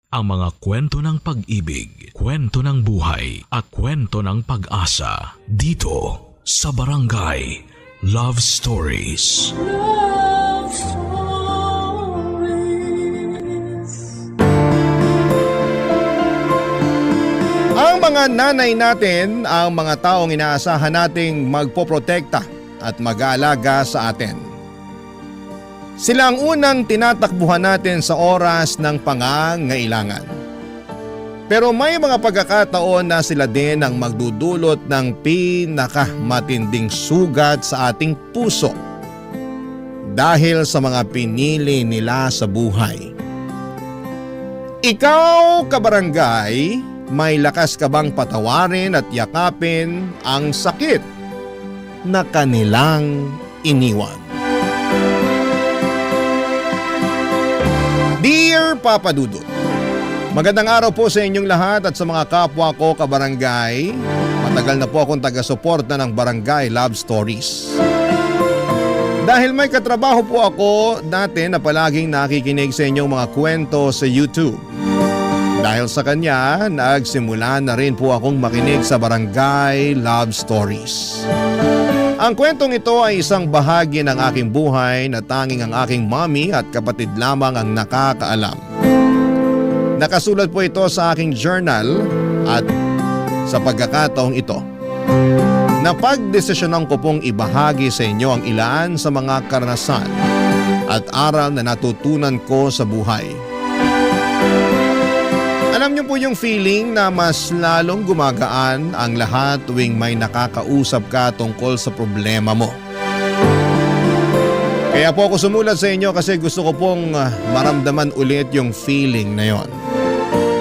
ang mga kwento ng pag-ibig, kwento ng buhay at kwento ng pag-asa dito sa Barangay Love Stories. Love Stories. Ang mga nanay natin ang mga taong inaasahan nating magpoprotekta at mag-aalaga sa atin. Sila ang unang tinatakbuhan natin sa oras ng pangangailangan. Pero may mga pagkakataon na sila din ang magdudulot ng pinakamatinding sugat sa ating puso dahil sa mga pinili nila sa buhay. Ikaw, kabarangay, may lakas ka bang patawarin at yakapin ang sakit na kanilang iniwan? Dear Papa Dudut, magandang araw po sa inyong lahat at sa mga kapwa ko kabarangay. Matagal na po akong taga-suporta ng Barangay Love Stories. Dahil may katrabaho po ako dati na palaging nakikinig sa inyong mga kwento sa YouTube. Dahil sa kanya, nagsimula na rin po akong makinig sa Barangay Love Stories. Ang kwentong ito ay isang bahagi ng aking buhay na tanging ang aking mommy at kapatid lamang ang nakakaalam. Nakasulat po ito sa aking journal at sa pagkakataong ito, napagdesisyonan ko pong ibahagi sa inyo ang ilan sa mga karanasan at aral na natutunan ko sa buhay. Alam niyo po yung feeling na mas lalong gumagaan ang lahat tuwing may nakakausap ka tungkol sa problema mo. Kaya po ako sumulat sa inyo kasi gusto ko pong maramdaman ulit yung feeling na yon.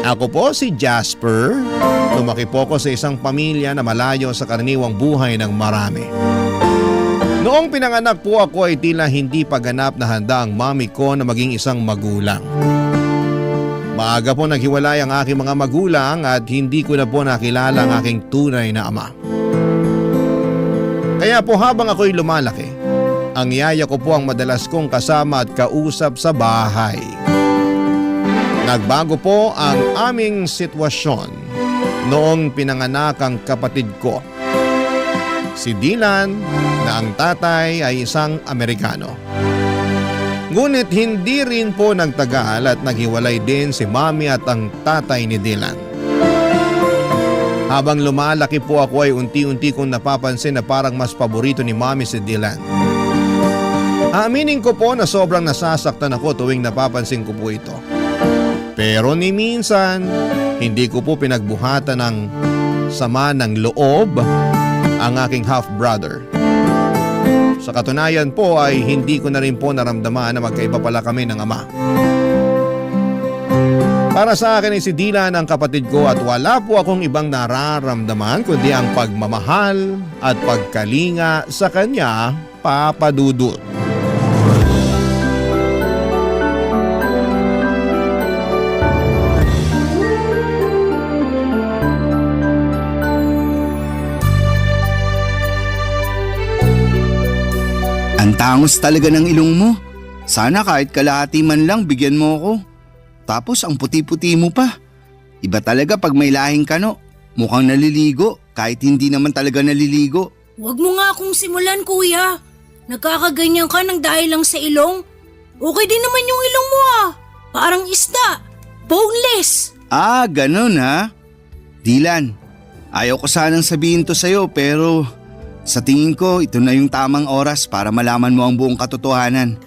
Ako po si Jasper. Lumaki po ako sa isang pamilya na malayo sa karaniwang buhay ng marami. Noong pinanganak po ako ay tila hindi pa ganap na handa ang mami ko na maging isang magulang. Maaga po naghiwalay ang aking mga magulang at hindi ko na po nakilala ang aking tunay na ama. Kaya po habang ako'y lumalaki, ang yaya ko po ang madalas kong kasama at kausap sa bahay. Nagbago po ang aming sitwasyon noong pinanganak ang kapatid ko, si Dylan, na ang tatay ay isang Amerikano. Ngunit hindi rin po nagtagal at naghiwalay din si mami at ang tatay ni Dylan. Habang lumalaki po ako ay unti-unti kong napapansin na parang mas paborito ni mami si Dylan. Aaminin ko po na sobrang nasasaktan ako tuwing napapansin ko po ito. Pero ni minsan, hindi ko po pinagbuhatan ng sama ng loob ang aking half-brother. Sa katunayan po ay hindi ko na rin po naramdaman na magkaiba pala kami ng ama. Para sa akin ay si Dylan ang kapatid ko at wala po akong ibang nararamdaman kundi ang pagmamahal at pagkalinga sa kanya, Papa Dudut. Ang tangos talaga ng ilong mo. Sana kahit kalahati man lang bigyan mo ako. Tapos ang puti-puti mo pa. Iba talaga pag may lahing kano. Mukhang naliligo kahit hindi naman talaga naliligo. Huwag mo nga akong simulan, kuya. Nagkakaganyan ka ng dahil lang sa ilong. Okay din naman yung ilong mo ah. Parang isda. Boneless. Ah, ganun ha? Dylan, ayaw ko sanang sabihin to sa'yo pero sa tingin ko ito na yung tamang oras para malaman mo ang buong katotohanan.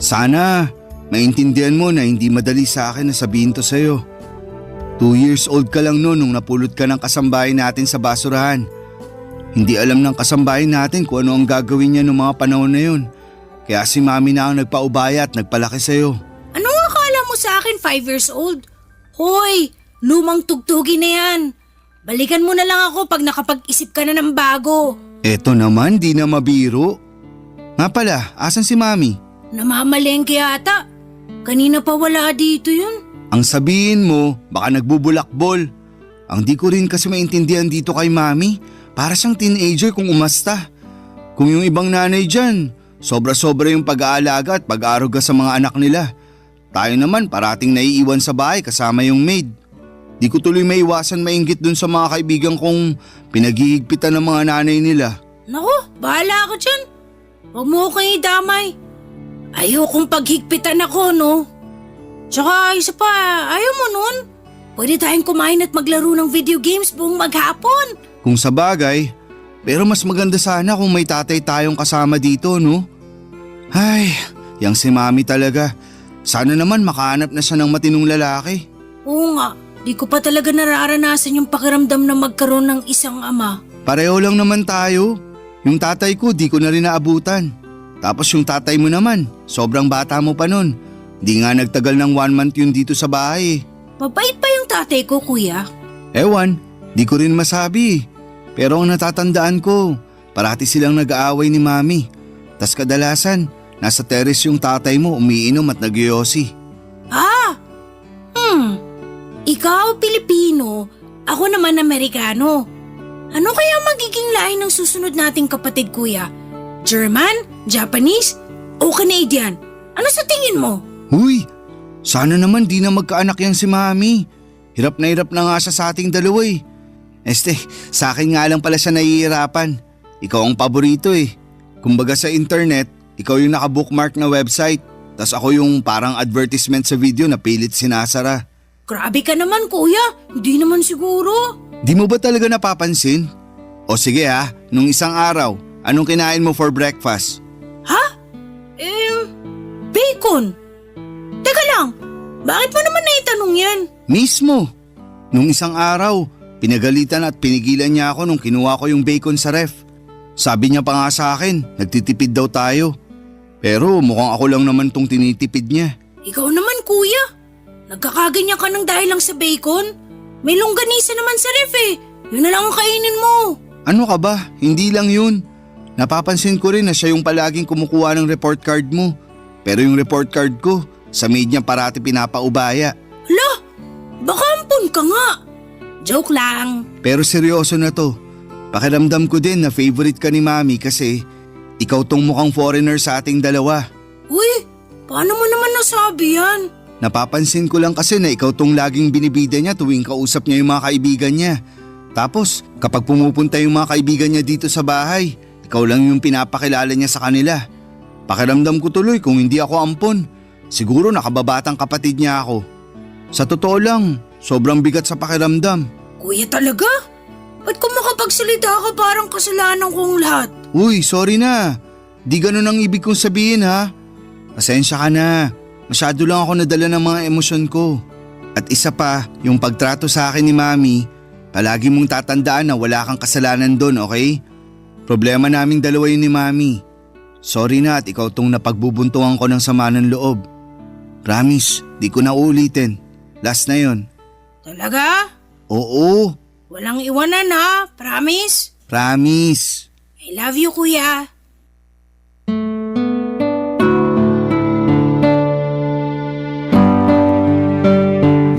Sana maintindihan mo na hindi madali sa akin na sabihin to sa'yo. 2 years old ka lang noon nung napulot ka ng kasambahay natin sa basurahan. Hindi alam ng kasambahay natin kung ano ang gagawin niya noong mga panahon na yun. Kaya si mami na ang nagpaubaya at nagpalaki sa'yo. Ano nga akala mo sa akin 5 years old? Hoy, lumang tugtugi na yan. Balikan mo na lang ako pag nakapag-isip ka na ng bago. Eto naman, di na mabiro. Nga pala, asan si mami? Namamalengke ata. Kanina pa wala dito yun. Ang sabihin mo, baka nagbubulakbol. Ang di ko rin kasi maintindihan dito kay mami. Para siyang teenager kung umasta. Kung yung ibang nanay dyan, sobra-sobra yung pag-aalaga at pag-aaruga sa mga anak nila. Tayo naman parating naiiwan sa bahay kasama yung maid. Di ko tuloy maiwasan mainggit dun sa mga kaibigan kong pinaghihigpitan ng mga nanay nila. Naku, bahala ka dyan. Huwag mo akong idamay. Ayokong paghigpitan ako, no? Tsaka isa pa, ayaw mo nun? Pwede tayong kumain at maglaro ng video games buong maghapon. Kung sa bagay, pero mas maganda sana kung may tatay tayong kasama dito, no? Ay, yang si Mami talaga. Sana naman makahanap na siya ng matinong lalaki. Oo nga, di ko pa talaga nararanasan yung pakiramdam na magkaroon ng isang ama. Pareho lang naman tayo. Yung tatay ko di ko na rin naabutan. Tapos yung tatay mo naman, sobrang bata mo pa nun. Di nga nagtagal ng 1 month yun dito sa bahay. Mabait pa yung tatay ko, kuya. Ewan, di ko rin masabi. Pero ang natatandaan ko, parati silang nag-aaway ni Mami. Tas kadalasan, nasa terrace yung tatay mo umiinom at nagyoyosi. Ikaw Pilipino, ako naman Amerikano. Ano kaya magiging lahi ng susunod nating kapatid, kuya? German? Japanese? O Canadian? Ano sa tingin mo? Huy, sana naman di na magkaanak yan si Mami. Hirap na nga siya sa ating dalawa eh. Sa akin nga lang pala siya nahihirapan. Ikaw ang paborito eh. Kumbaga sa internet, ikaw yung naka-bookmark na website. Tas ako yung parang advertisement sa video na pilit sinasara. Grabe ka naman, kuya. Hindi naman siguro. Di mo ba talaga napapansin? O sige ha, nung isang araw, anong kinain mo for breakfast? Bacon. Teka lang, bakit mo naman naitanong yan? Mismo. Nung isang araw, pinagalitan at pinigilan niya ako nung kinuha ko yung bacon sa ref. Sabi niya pa nga sa akin, nagtitipid daw tayo. Pero mukhang ako lang naman tong tinitipid niya. Ikaw naman, kuya. Nagkakaganyan ka ng dahil lang sa bacon? May longganisa naman sa ref eh. Yun na lang ang kainin mo. Ano ka ba? Hindi lang yun. Napapansin ko rin na siya yung palaging kumukuha ng report card mo. Pero yung report card ko, sa maid niya parati pinapaubaya. Hala, baka ampun ka nga. Joke lang. Pero seryoso na to. Pakiramdam ko din na favorite ka ni Mami kasi ikaw tong mukhang foreigner sa ating dalawa. Uy, paano mo naman nasabi yan? Napapansin ko lang kasi na ikaw tong laging binibida niya tuwing kausap niya yung mga kaibigan niya. Tapos kapag pumupunta yung mga kaibigan niya dito sa bahay, ikaw lang yung pinapakilala niya sa kanila. Pakiramdam ko tuloy kung hindi ako ampon. Siguro nakababatang kapatid niya ako. Sa totoo lang, sobrang bigat sa pakiramdam. Kuya talaga? Ba't kung makapagsalita ka parang kasalanan kong lahat? Uy, sorry na. Di ganun ang ibig kong sabihin ha. Pasensya ka na. Masyado lang ako nadala ng mga emosyon ko. At isa pa, yung pagtrato sa akin ni Mami, palagi mong tatandaan na wala kang kasalanan doon, okay? Problema naming dalawa yun ni Mami. Sorry na at ikaw tong napagbubuntungan ko ng sama ng loob. Promise, di ko na ulitin. Last na yon. Talaga? Oo, Walang iwanan ha? Promise? promise. I love you, kuya.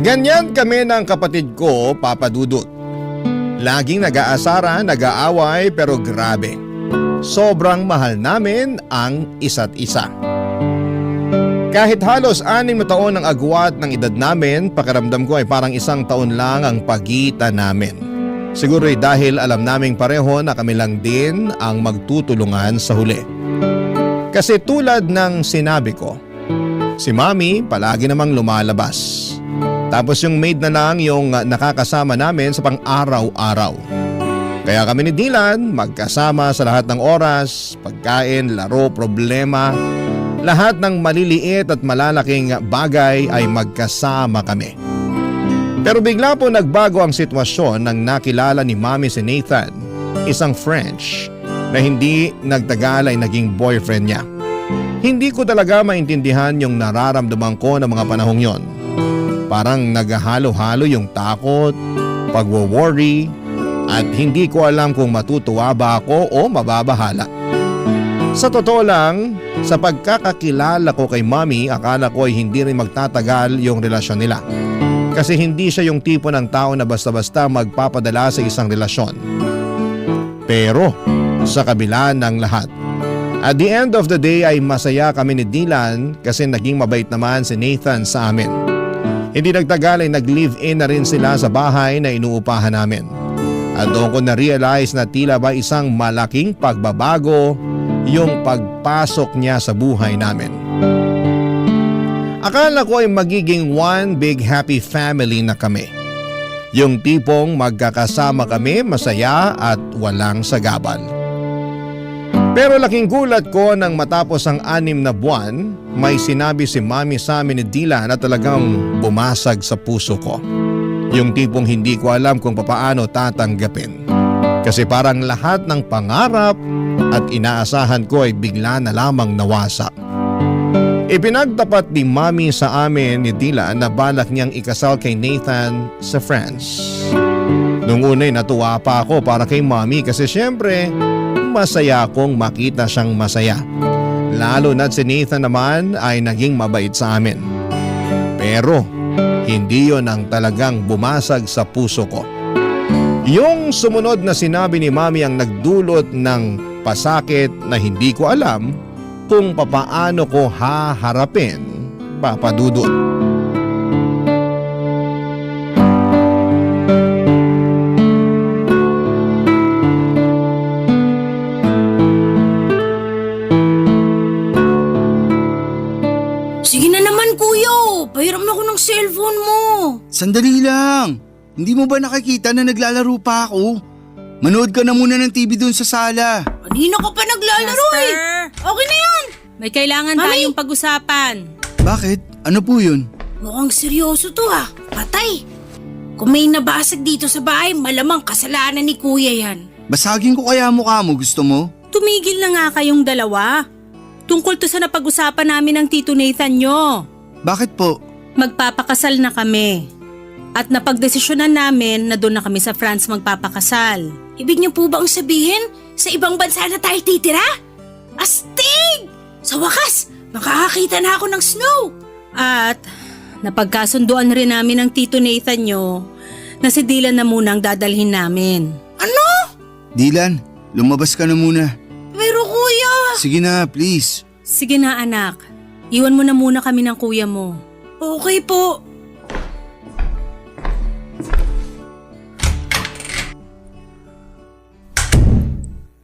Ganyan kami ng kapatid ko, Papa Dudut. Laging nag-aasara, nag-aaway pero grabe. Sobrang mahal namin ang isa't isa. Kahit halos 6 na taon ang agwat ng edad namin, pakiramdam ko ay parang 1 taon lang ang pagitan namin. Siguro ay dahil alam naming pareho na kami lang din ang magtutulungan sa huli. Kasi tulad ng sinabi ko, si Mami palagi namang lumalabas. Tapos yung maid na lang yung nakakasama namin sa pang-araw-araw. Kaya kami ni Dylan magkasama sa lahat ng oras, pagkain, laro, problema. Lahat ng maliliit at malalaking bagay ay magkasama kami. Pero bigla po nagbago ang sitwasyon nang nakilala ni Mami si Nathan, isang French na hindi nagtagal ay naging boyfriend niya. Hindi ko talaga maintindihan yung nararamdaman ko ng mga panahong yon. Parang naghahalo-halo yung takot, pagwo-worry, at hindi ko alam kung matutuwa ba ako o mababahala. Sa totoo lang, sa pagkakakilala ko kay Mami, akala ko ay hindi rin magtatagal yung relasyon nila. Kasi hindi siya yung tipo ng tao na basta-basta magpapadala sa isang relasyon. Pero sa kabila ng lahat, At the end of the day ay masaya kami ni Dylan kasi naging mabait naman si Nathan sa amin. Hindi nagtagal ay nag-live-in na rin sila sa bahay na inuupahan namin. At doon ko na-realize na tila ba isang malaking pagbabago yung pagpasok niya sa buhay namin. Akala ko ay magiging one big happy family na kami. Yung tipong magkakasama kami masaya at walang sagabal. Pero laking gulat ko nang matapos ang 6 na buwan, may sinabi si Mami sa amin ni Dylan na talagang bumasag sa puso ko. Yung tipong hindi ko alam kung papaano tatanggapin. Kasi parang lahat ng pangarap at inaasahan ko ay bigla na lamang nawasak. Ipinagtapat ni Mami sa amin ni Dylan na balak niyang ikasal kay Nathan sa France. Nung una'y natuwa pa ako para kay Mami kasi syempre masaya akong makita siyang masaya. Lalo na't si Nathan naman ay naging mabait sa amin. Pero hindi yon ang talagang bumasag sa puso ko. Yung sumunod na sinabi ni Mami ang nagdulot ng pasakit na hindi ko alam kung papaano ko haharapin, Papa Dudut. Sige na naman kuya, pahiram na ako ng cellphone mo. Sandali lang. Hindi mo ba nakikita na naglalaro pa ako? Manood ka na muna ng TV dun sa sala. Kanina ka pa naglalaro eh. Okay na yan. May kailangan Mami! tayong pag-usapan. Bakit? Ano po yun? Mukhang seryoso to ah. Patay. Kung may nabasag dito sa bahay, malamang kasalanan ni kuya yan. Basagin ko kaya mukha mo, gusto mo? Tumigil na nga kayong dalawa. Tungkol to sa napag-usapan namin ng Tito Nathan nyo. Bakit po? Magpapakasal na kami. At napagdesisyonan namin na doon na kami sa France magpapakasal. Ibig niyo po bang sabihin, sa ibang bansa na tayo titira? Astig! Sa wakas, makakakita na ako ng snow. At napagkasunduan rin namin ng Tito Nathan nyo na si Dylan na muna ang dadalhin namin. Ano? Dylan, lumabas ka na muna. Pero kuya... Sige na, please. Sige na anak, iwan mo na muna kami ng kuya mo. Okay po.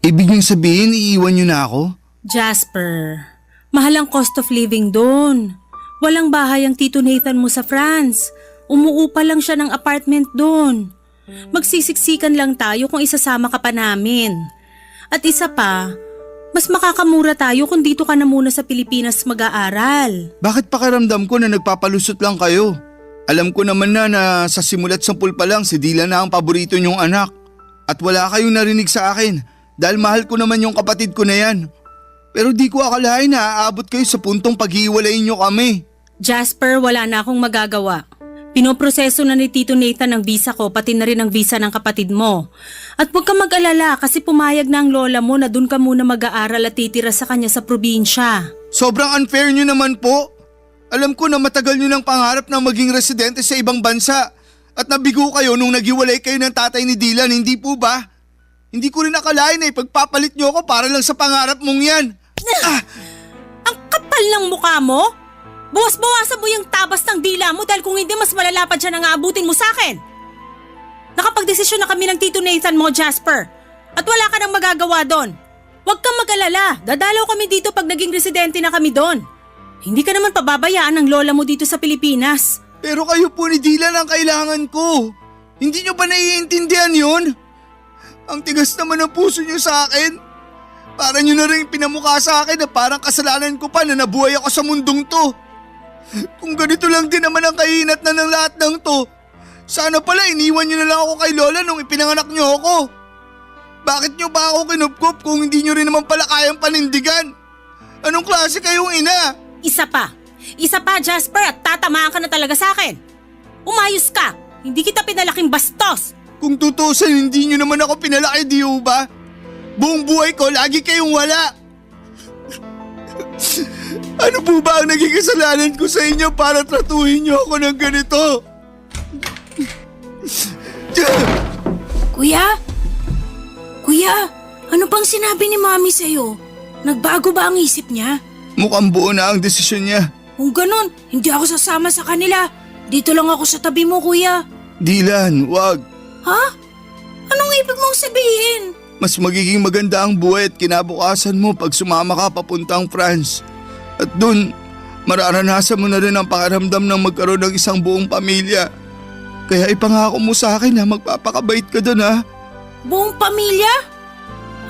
Ibig niyong sabihin, iiwan niyo na ako? Jasper, mahal ang cost of living doon. Walang bahay ang Tito Nathan mo sa France. Umuupa lang siya ng apartment doon. Magsisiksikan lang tayo kung isasama ka pa namin. At isa pa, mas makakamura tayo kung dito ka na muna sa Pilipinas mag-aaral. Bakit pakiramdam ko na nagpapalusot lang kayo? Alam ko naman na sa simulat sampul pa lang si Dylan na ang paborito niyong anak. At wala kayong narinig sa akin dahil mahal ko naman yung kapatid ko na yan. Pero di ko akalain na aabot kayo sa puntong paghiwalayin niyo kami. Jasper, wala na akong magagawa. Pinoproseso na ni Tito Nathan ang visa ko pati na rin ang visa ng kapatid mo. At huwag ka mag-alala kasi pumayag na ang lola mo na dun ka muna mag-aaral at titira sa kanya sa probinsya. Sobrang unfair niyo naman po. Alam ko na matagal niyo ng pangarap na maging residente sa ibang bansa. At nabigo kayo nung naghiwalay kayo ng tatay ni Dylan, hindi po ba? Hindi ko rin akalain na ipagpapalit niyo ako para lang sa pangarap mong yan. Ang kapal ng mukha mo? Buwas-bawasan mo yung tabas ng dila mo dahil kung hindi mas malalapad siya nang aabutin mo sa akin. Nakapagdesisyon na kami ng Tito Nathan mo, Jasper. At wala ka nang magagawa doon. Huwag kang mag-alala. Dadalaw kami dito pag naging residente na kami doon. Hindi ka naman pababayaan ng lola mo dito sa Pilipinas. Pero kayo po ni Dylan ang kailangan ko. Hindi niyo ba naiintindihan yun? Ang tigas naman ng puso niyo sa akin. Para niyo na rin pinamukha sa akin na parang kasalanan ko pa na nabuhay ako sa mundong to. Kung ganito lang din naman ang kahinat na ng lahat ng to, sana pala iniwan niyo na lang ako kay Lola nung ipinanganak niyo ako. Bakit niyo ba ako kinupkup kung hindi niyo rin naman pala kayang panindigan? Anong klase kayong ina? Isa pa, Jasper, at tatamaan ka na talaga sa akin. Umayos ka, hindi kita pinalaking bastos. Kung tutusin, hindi niyo naman ako pinalaki, di ba? Buong buhay ko, lagi kayong wala. Ano po ba ang naging kasalanan ko sa inyo para tratuhin niyo ako ng ganito? Kuya? Kuya, ano bang sinabi ni Mami sa'yo? Nagbago ba ang isip niya? Mukhang buo na ang desisyon niya. Kung ganun, hindi ako sasama sa kanila. Dito lang ako sa tabi mo, kuya. Dylan, wag. Ha? Anong ibig mong sabihin? Mas magiging maganda ang buhay at kinabukasan mo pag sumama ka papuntang France. At dun, mararanasan mo na rin ang pakiramdam ng magkaroon ng isang buong pamilya. Kaya ipangako mo sa akin na magpapakabait ka dun ha. Buong pamilya?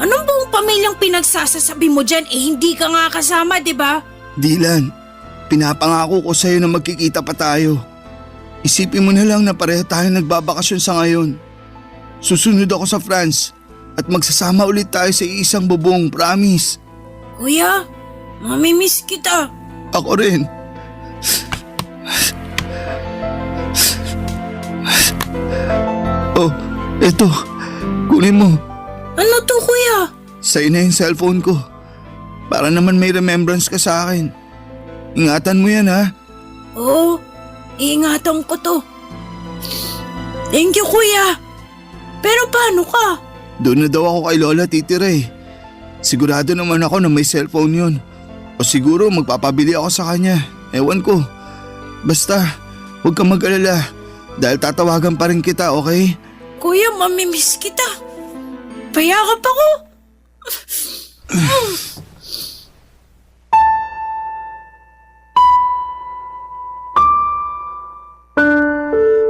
Anong buong pamilyang pinagsasasabi mo dyan? Hindi ka nga kasama, di ba? Dylan, pinapangako ko sa'yo na magkikita pa tayo. Isipin mo na lang na pareho tayong nagbabakasyon sa ngayon. Susunod ako sa France at magsasama ulit tayo sa isang bubong, promise. Kuya, mamimiss kita. Ako rin. Oh, eto. Kunin mo. Ano to, kuya? Sa'yo na yung cellphone ko. Para naman may remembrance ka sa akin. Ingatan mo yan ha. Oo, iingatan ko to. Thank you, kuya. Pero paano ka? Doon na daw ako kay Lola titira eh. Sigurado naman ako na may cellphone yun. O siguro magpapabili ako sa kanya. Ewan ko. Basta, huwag kang mag-alala. Dahil tatawagan pa rin kita, okay? Kuya, mamimiss kita. Payakap ako.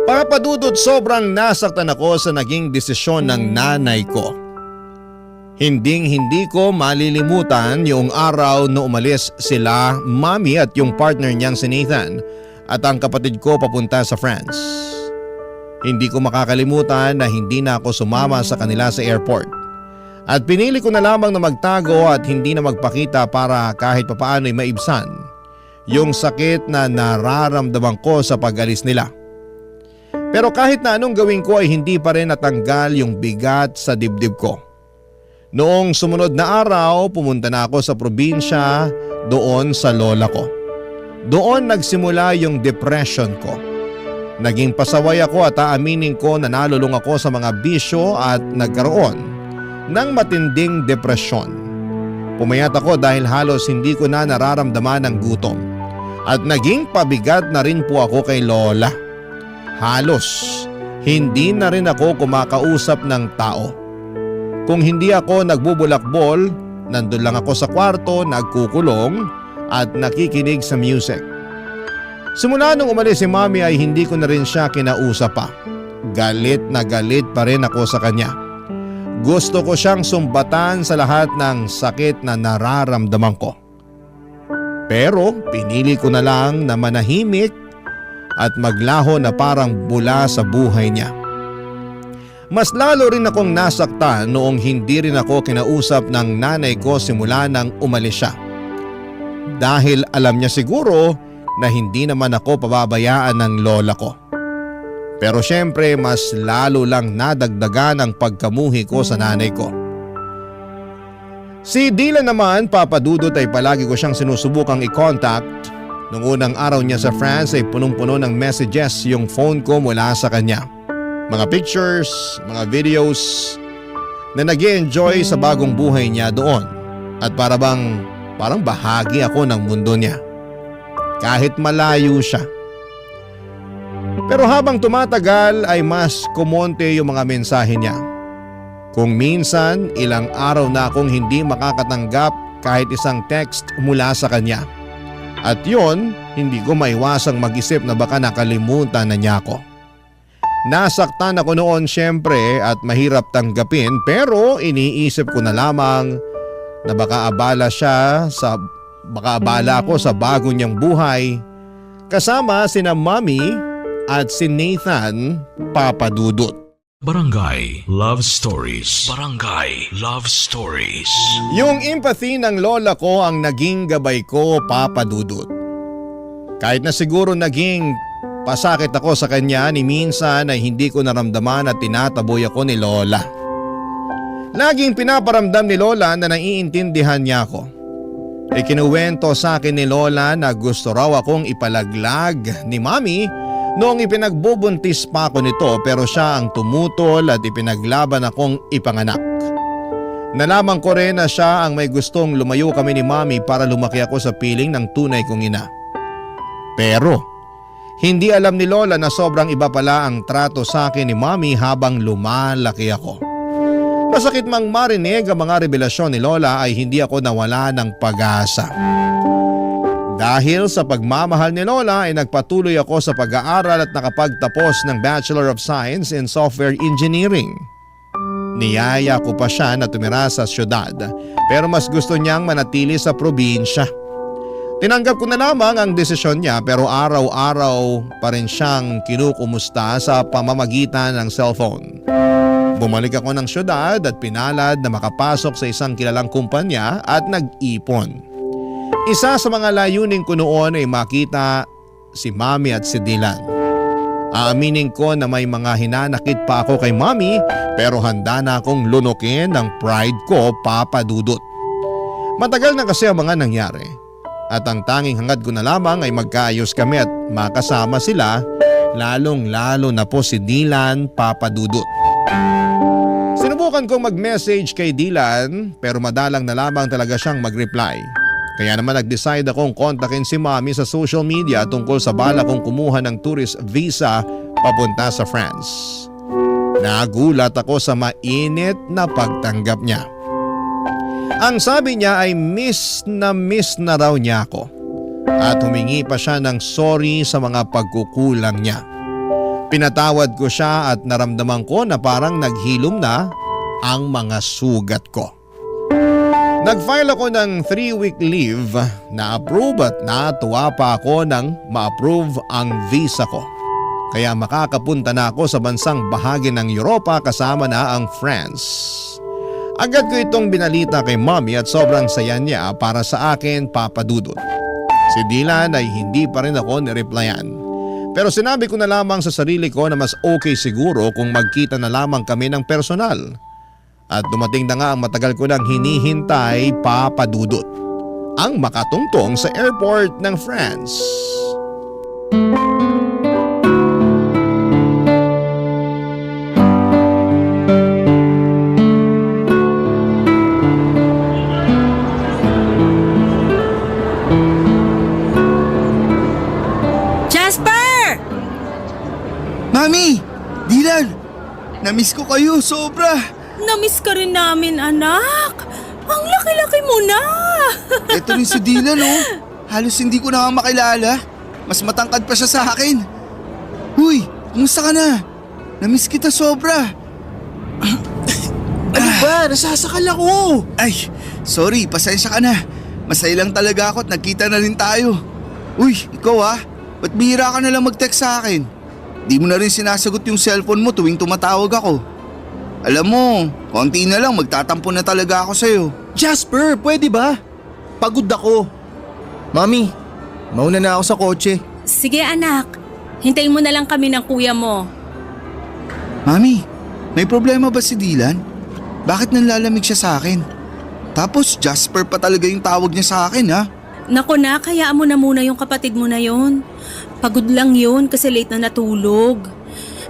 Papadudot, sobrang nasaktan ako sa naging desisyon ng nanay ko. Hindi ko malilimutan yung araw na umalis sila, Mami at yung partner niyang si Nathan at ang kapatid ko papunta sa France. Hindi ko makakalimutan na hindi na ako sumama sa kanila sa airport. At pinili ko na lamang na magtago at hindi na magpakita para kahit papaano ay maibsan yung sakit na nararamdaman ko sa pag-alis nila. Pero kahit na anong gawin ko ay hindi pa rin natanggal yung bigat sa dibdib ko. Noong sumunod na araw, pumunta na ako sa probinsya doon sa lola ko. Doon nagsimula yung depression ko. Naging pasaway ako at aaminin ko na nalulung ako sa mga bisyo at nagkaroon ng matinding depresyon. Pumayat ako dahil halos hindi ko na nararamdaman ang gutom. At naging pabigat na rin po ako kay lola. Halos hindi na rin ako kumakausap ng tao. Kung hindi ako nagbubulakbol, nandun lang ako sa kwarto, nagkukulong at nakikinig sa music. Simula nung umalis si Mami ay hindi ko na rin siya kinausap pa. Galit na galit pa rin ako sa kanya. Gusto ko siyang sumbatan sa lahat ng sakit na nararamdaman ko. Pero pinili ko na lang na manahimik at maglaho na parang bula sa buhay niya. Mas lalo rin akong nasaktan noong hindi rin ako kinausap ng nanay ko simula nang umalis siya. Dahil alam niya siguro na hindi naman ako pababayaan ng lola ko. Pero syempre mas lalo lang nadagdagan ang pagkamuhi ko sa nanay ko. Si Dylan naman, papadudot, ay palagi ko siyang sinusubukang i-contact. Nung unang araw niya sa France ay punong-puno ng messages yung phone ko mula sa kanya. Mga pictures, mga videos na nag-i-enjoy sa bagong buhay niya doon. At parang bahagi ako ng mundo niya. Kahit malayo siya. Pero habang tumatagal ay mas kumonte yung mga mensahe niya. Kung minsan ilang araw na akong hindi makakatanggap kahit isang text mula sa kanya. At yun, hindi ko maiwasang mag-isip na baka nakalimutan na niya ako. Nasaktan ako noon syempre at mahirap tanggapin, pero iniisip ko na lamang na baka abala ako sa bago niyang buhay kasama sina Mami at si Nathan, papadudot. Barangay Love Stories. Barangay Love Stories. Yung empathy ng lola ko ang naging gabay ko, papadudot. Kahit na siguro naging pasakit ako sa kanya, ni minsan ay hindi ko naramdaman at tinataboy ako ni lola. Laging pinaparamdam ni lola na naiintindihan niya ako. Ikinuwento sa akin ni lola na gusto raw akong ipalaglag ni Mami noong ipinagbubuntis pa ako nito, pero siya ang tumutol at ipinaglaban akong ipanganak. Nalaman ko rin na siya ang may gustong lumayo kami ni Mami para lumaki ako sa piling ng tunay kong ina. Pero hindi alam ni Lola na sobrang iba pala ang trato sa akin ni Mami habang lumalaki ako. Masakit mang marinig ang mga revelasyon ni Lola ay hindi ako nawala ng pag-asa. Dahil sa pagmamahal ni Lola ay nagpatuloy ako sa pag-aaral at nakapagtapos ng Bachelor of Science in Software Engineering. Niyaya ko pa siya na tumira sa syudad pero mas gusto niyang manatili sa probinsya. Tinanggap ko na lamang ang desisyon niya pero araw-araw pa rin siyang kinukumusta sa pamamagitan ng cellphone. Bumalik ako ng syudad at pinalad na makapasok sa isang kilalang kumpanya at nag-ipon. Isa sa mga layunin ko noon ay makita si Mami at si Dylan. Aaminin ko na may mga hinanakit pa ako kay Mami pero handa na akong lunukin ng pride ko, Papa Dudut. Matagal na kasi ang mga nangyari at ang tanging hangad ko na lamang ay magkaayos kami at makasama sila, lalong-lalo na po si Dylan, Papa Dudut. Sinubukan kong mag-message kay Dylan pero madalang na lamang talaga siyang mag-reply. Kaya naman nag-decide akong kontakin si Mami sa social media tungkol sa bala kong kumuha ng tourist visa papunta sa France. Nagulat ako sa mainit na pagtanggap niya. Ang sabi niya ay miss na raw niya ako at humingi pa siya ng sorry sa mga pagkukulang niya. Pinatawad ko siya at naramdaman ko na parang naghilom na ang mga sugat ko. Nag-file ako ng 3-week leave na approve at natuwa pa ako nang ma-approve ang visa ko. Kaya makakapunta na ako sa bansang bahagi ng Europa kasama na ang France. Agad ko itong binalita kay Mami at sobrang saya niya para sa akin, Papa Dudut. Si Dylan ay hindi pa rin ako nireplyan. Pero sinabi ko na lamang sa sarili ko na mas okay siguro kung magkita na lamang kami ng personal. At dumating na nga ang matagal ko nang hinihintay, Papa Dudut, ang makatungtong sa airport ng France. Jasper! Mami! Dylan! Namiss ko kayo, sobra! Namiss ka rin namin, anak. Ang laki-laki mo na. Ito rin si Dylan, oh. Halos hindi ko na nga makilala. Mas matangkad pa siya sa akin. Huy, kumusta ka na? Namiss kita sobra. Ano ba? Nasasakal ako. Ay, sorry, pasensya ka na. Masaya lang talaga ako at nagkita na rin tayo. Uy, ikaw ba't bihira ka na lang mag-text sa akin? Di mo na rin sinasagot yung cellphone mo tuwing tumatawag ako. Alam mo, konti na lang magtatampo na talaga ako sa'yo. Jasper, pwede ba? Pagod ako. Mami, mauna na ako sa kotse. Sige anak, hintayin mo na lang kami ng kuya mo. Mami, may problema ba si Dylan? Bakit nanlalamig siya sa akin? Tapos Jasper pa talaga yung tawag niya sa akin Naku na, hayaan mo na muna yung kapatid mo na yon. Pagod lang yun kasi late na natulog.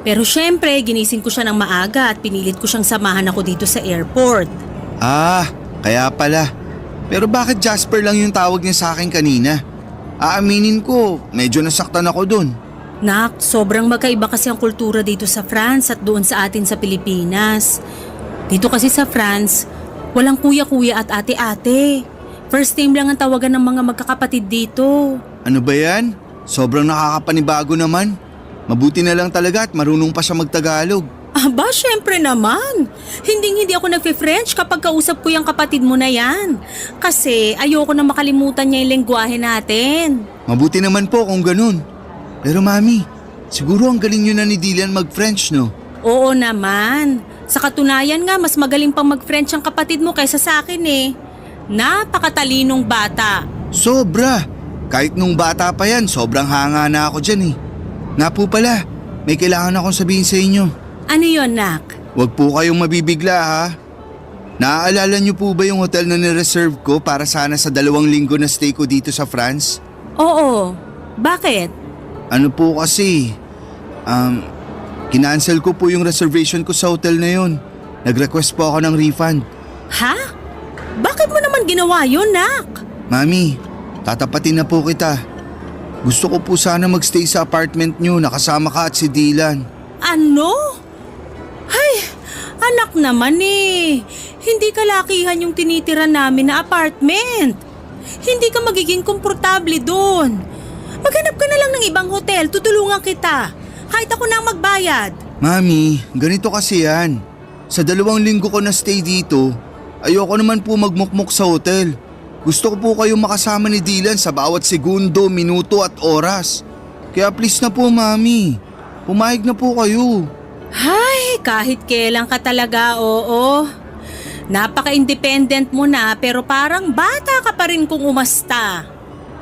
Pero syempre, ginising ko siya ng maaga at pinilit ko siyang samahan ako dito sa airport. Kaya pala. Pero bakit Jasper lang yung tawag niya sa akin kanina? Aaminin ko, medyo nasaktan ako dun. Nak, sobrang magkaiba kasi ang kultura dito sa France at doon sa atin sa Pilipinas. Dito kasi sa France, walang kuya-kuya at ate-ate. First name lang ang tawagan ng mga magkakapatid dito. Ano ba yan? Sobrang nakakapanibago naman. Mabuti na lang talaga at marunong pa siya magtagalog. Aba, syempre naman. Hindi ako nagfe-French kapag kausap ko yung kapatid mo na yan. Kasi ayoko na makalimutan niya yung lengguwahe natin. Mabuti naman po kung ganun. Pero Mami, siguro ang galing nyo na ni Dylan mag-French, no? Oo naman. Sa katunayan nga, mas magaling pang mag-French ang kapatid mo kaysa sa akin Napakatalinong bata. Sobra! Kahit nung bata pa yan, sobrang hanga na ako dyan Nga po pala, may kailangan akong sabihin sa inyo. Ano yon, Nak? Huwag po kayong mabibigla ha. Naaalala niyo po ba yung hotel na nireserve ko para sana sa 2 linggo na stay ko dito sa France? Oo. Bakit? Ano po kasi, kinancel ko po yung reservation ko sa hotel na yon. Nag-request po ako ng refund. Ha? Bakit mo naman ginawa yun, nak? Mami, tatapatin na po kita. Gusto ko po sana magstay sa apartment nyo nakasama ka at si Dylan. Ano? Ay, anak naman eh. Hindi kalakihan yung tinitira namin na apartment. Hindi ka magiging komportable doon. Maghanap ka na lang ng ibang hotel, tutulungan kita. Kahit ako na ang magbayad. Mami, ganito kasi yan. Sa 2 linggo ko na stay dito, ayoko naman po magmukmok sa hotel. Gusto ko po kayong makasama ni Dylan sa bawat segundo, minuto at oras. Kaya please na po, Mami. Pumayag na po kayo. Ay, kahit kailan ka talaga, oo. Napaka-independent mo na pero parang bata ka pa rin kung umasta.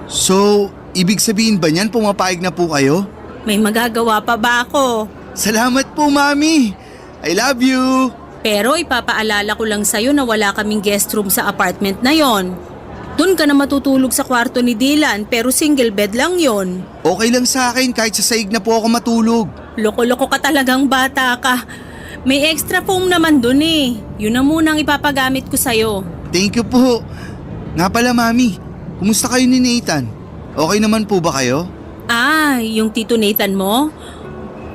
So, ibig sabihin ba niyan pumapayag na po kayo? May magagawa pa ba ako? Salamat po, Mami. I love you. Pero ipapaalala ko lang sa'yo na wala kaming guest room sa apartment na yon. Doon ka na matutulog sa kwarto ni Dylan pero single bed lang yon. Okay lang sa akin kahit sa saig na po ako matulog. Loko-loko ka talagang bata ka. May extra foam naman doon eh. Yun na munang ipapagamit ko sa'yo. Thank you po. Nga pala, Mami. Kumusta kayo ni Nathan? Okay naman po ba kayo? Ah, yung Tito Nathan mo?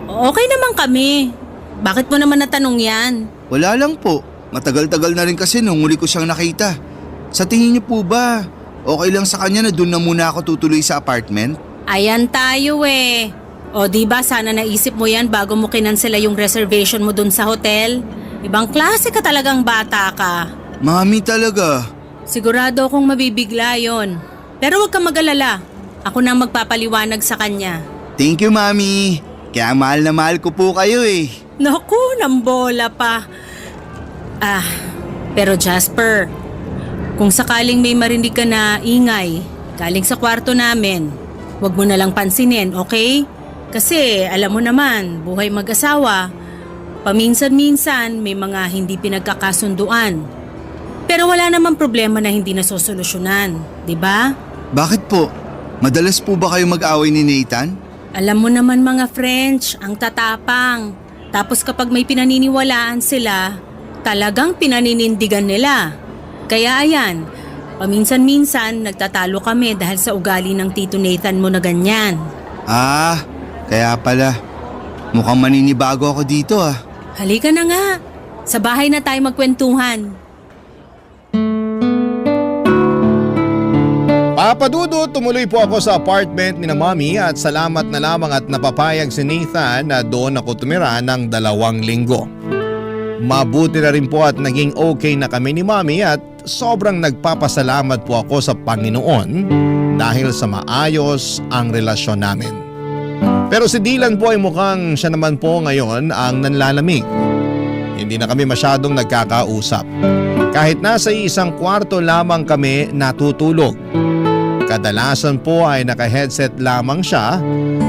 Okay naman kami. Bakit mo naman natanong yan? Wala lang po. Matagal-tagal na rin kasi nung huli ko siyang nakita. Sa tingin niyo po ba, okay lang sa kanya na doon na muna ako tutuloy sa apartment? Ayan tayo eh. O diba sana naisip mo yan bago mo kinansela yung reservation mo dun sa hotel? Ibang klase ka talagang bata ka. Mami talaga. Sigurado akong mabibigla yon. Pero huwag kang mag-alala. Ako na ang magpapaliwanag sa kanya. Thank you, Mami. Kaya mahal na mahal ko po kayo eh. Naku, nambola pa. Ah, pero Jasper, kung sakaling may marinig ka na ingay galing sa kwarto namin, huwag mo na lang pansinin, okay? Kasi alam mo naman, buhay mag-asawa, paminsan-minsan may mga hindi pinagkakasunduan. Pero wala namang problema na hindi nasosolusyonan, di ba? Bakit po? Madalas po ba kayo mag-away ni Nathan? Alam mo naman mga French, ang tatapang. Tapos kapag may pinaniniwalaan sila, talagang pinaninindigan nila. Kaya ayan, paminsan-minsan nagtatalo kami dahil sa ugali ng Tito Nathan mo na ganyan. Ah, kaya pala. Mukhang maninibago ako dito ah. Halika na nga, sa bahay na tayo magkwentuhan. Papadudot, tumuloy po ako sa apartment ni na Mami at salamat na lamang at napapayag si Nathan na doon ako tumira ng 2 linggo. Mabuti na rin po at naging okay na kami ni Mami at sobrang nagpapasalamat po ako sa Panginoon dahil sa maayos ang relasyon namin. Pero si Dylan po ay mukhang siya naman po ngayon ang nanlalamig. Hindi na kami masyadong nagkakausap. Kahit nasa isang kwarto lamang kami natutulog. Kadalasan po ay naka-headset lamang siya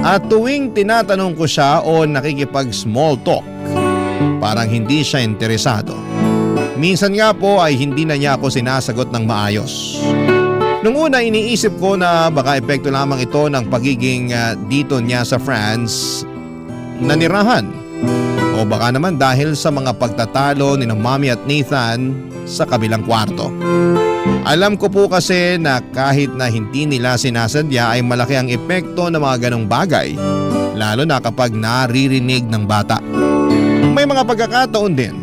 at tuwing tinatanong ko siya o nakikipag-small talk, parang hindi siya interesado. Minsan nga po ay hindi na niya ako sinasagot ng maayos. Nung una iniisip ko na baka epekto lamang ito ng pagiging dito niya sa France nanirahan. O baka naman dahil sa mga pagtatalo ni Mami at Nathan sa kabilang kwarto. Alam ko po kasi na kahit na hindi nila sinasadya ay malaki ang epekto ng mga ganong bagay, lalo na kapag naririnig ng bata. May mga pagkakataon din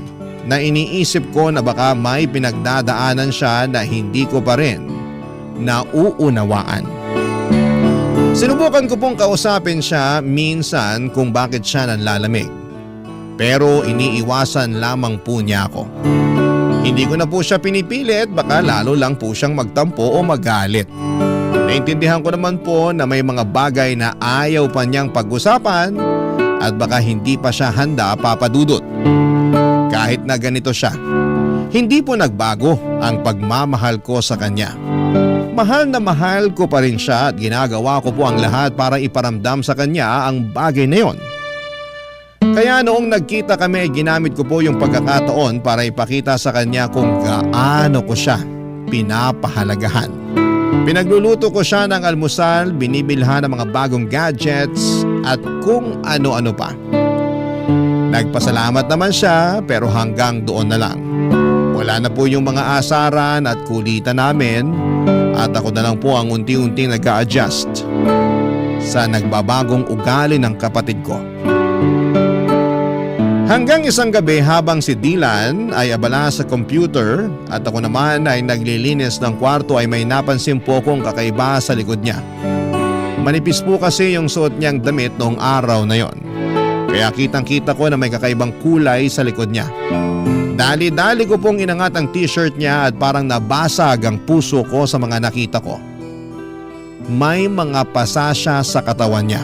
na iniisip ko na baka may pinagdadaanan siya na hindi ko pa rin nauunawaan. Sinubukan ko pong kausapin siya minsan kung bakit siya nanlalamig. Pero iniiwasan lamang po niya ako. Hindi ko na po siya pinipilit, baka lalo lang po siyang magtampo o magalit. Naintindihan ko naman po na may mga bagay na ayaw pa niyang pag-usapan at baka hindi pa siya handa papadudot. Kahit na ganito siya, hindi po nagbago ang pagmamahal ko sa kanya. Mahal na mahal ko pa rin siya at ginagawa ko po ang lahat para iparamdam sa kanya ang bagay na yon. Kaya noong nagkita kami, ginamit ko po yung pagkakataon para ipakita sa kanya kung gaano ko siya pinapahalagahan. Pinagluluto ko siya ng almusal, binibilhan ng mga bagong gadgets at kung ano-ano pa. Nagpasalamat naman siya pero hanggang doon na lang. Wala na po yung mga asaran at kulitan namin at ako na lang po ang unti-unting nag-a-adjust sa nagbabagong ugali ng kapatid ko. Hanggang isang gabi habang si Dylan ay abala sa computer at ako naman ay naglilinis ng kwarto ay may napansin po kong kakaiba sa likod niya. Manipis po kasi yung suot niyang damit noong araw na yon. Kaya kitang-kita ko na may kakaibang kulay sa likod niya. Dali-dali ko pong inangat ang t-shirt niya at parang nabasag ang puso ko sa mga nakita ko. May mga pasa siya sa katawan niya.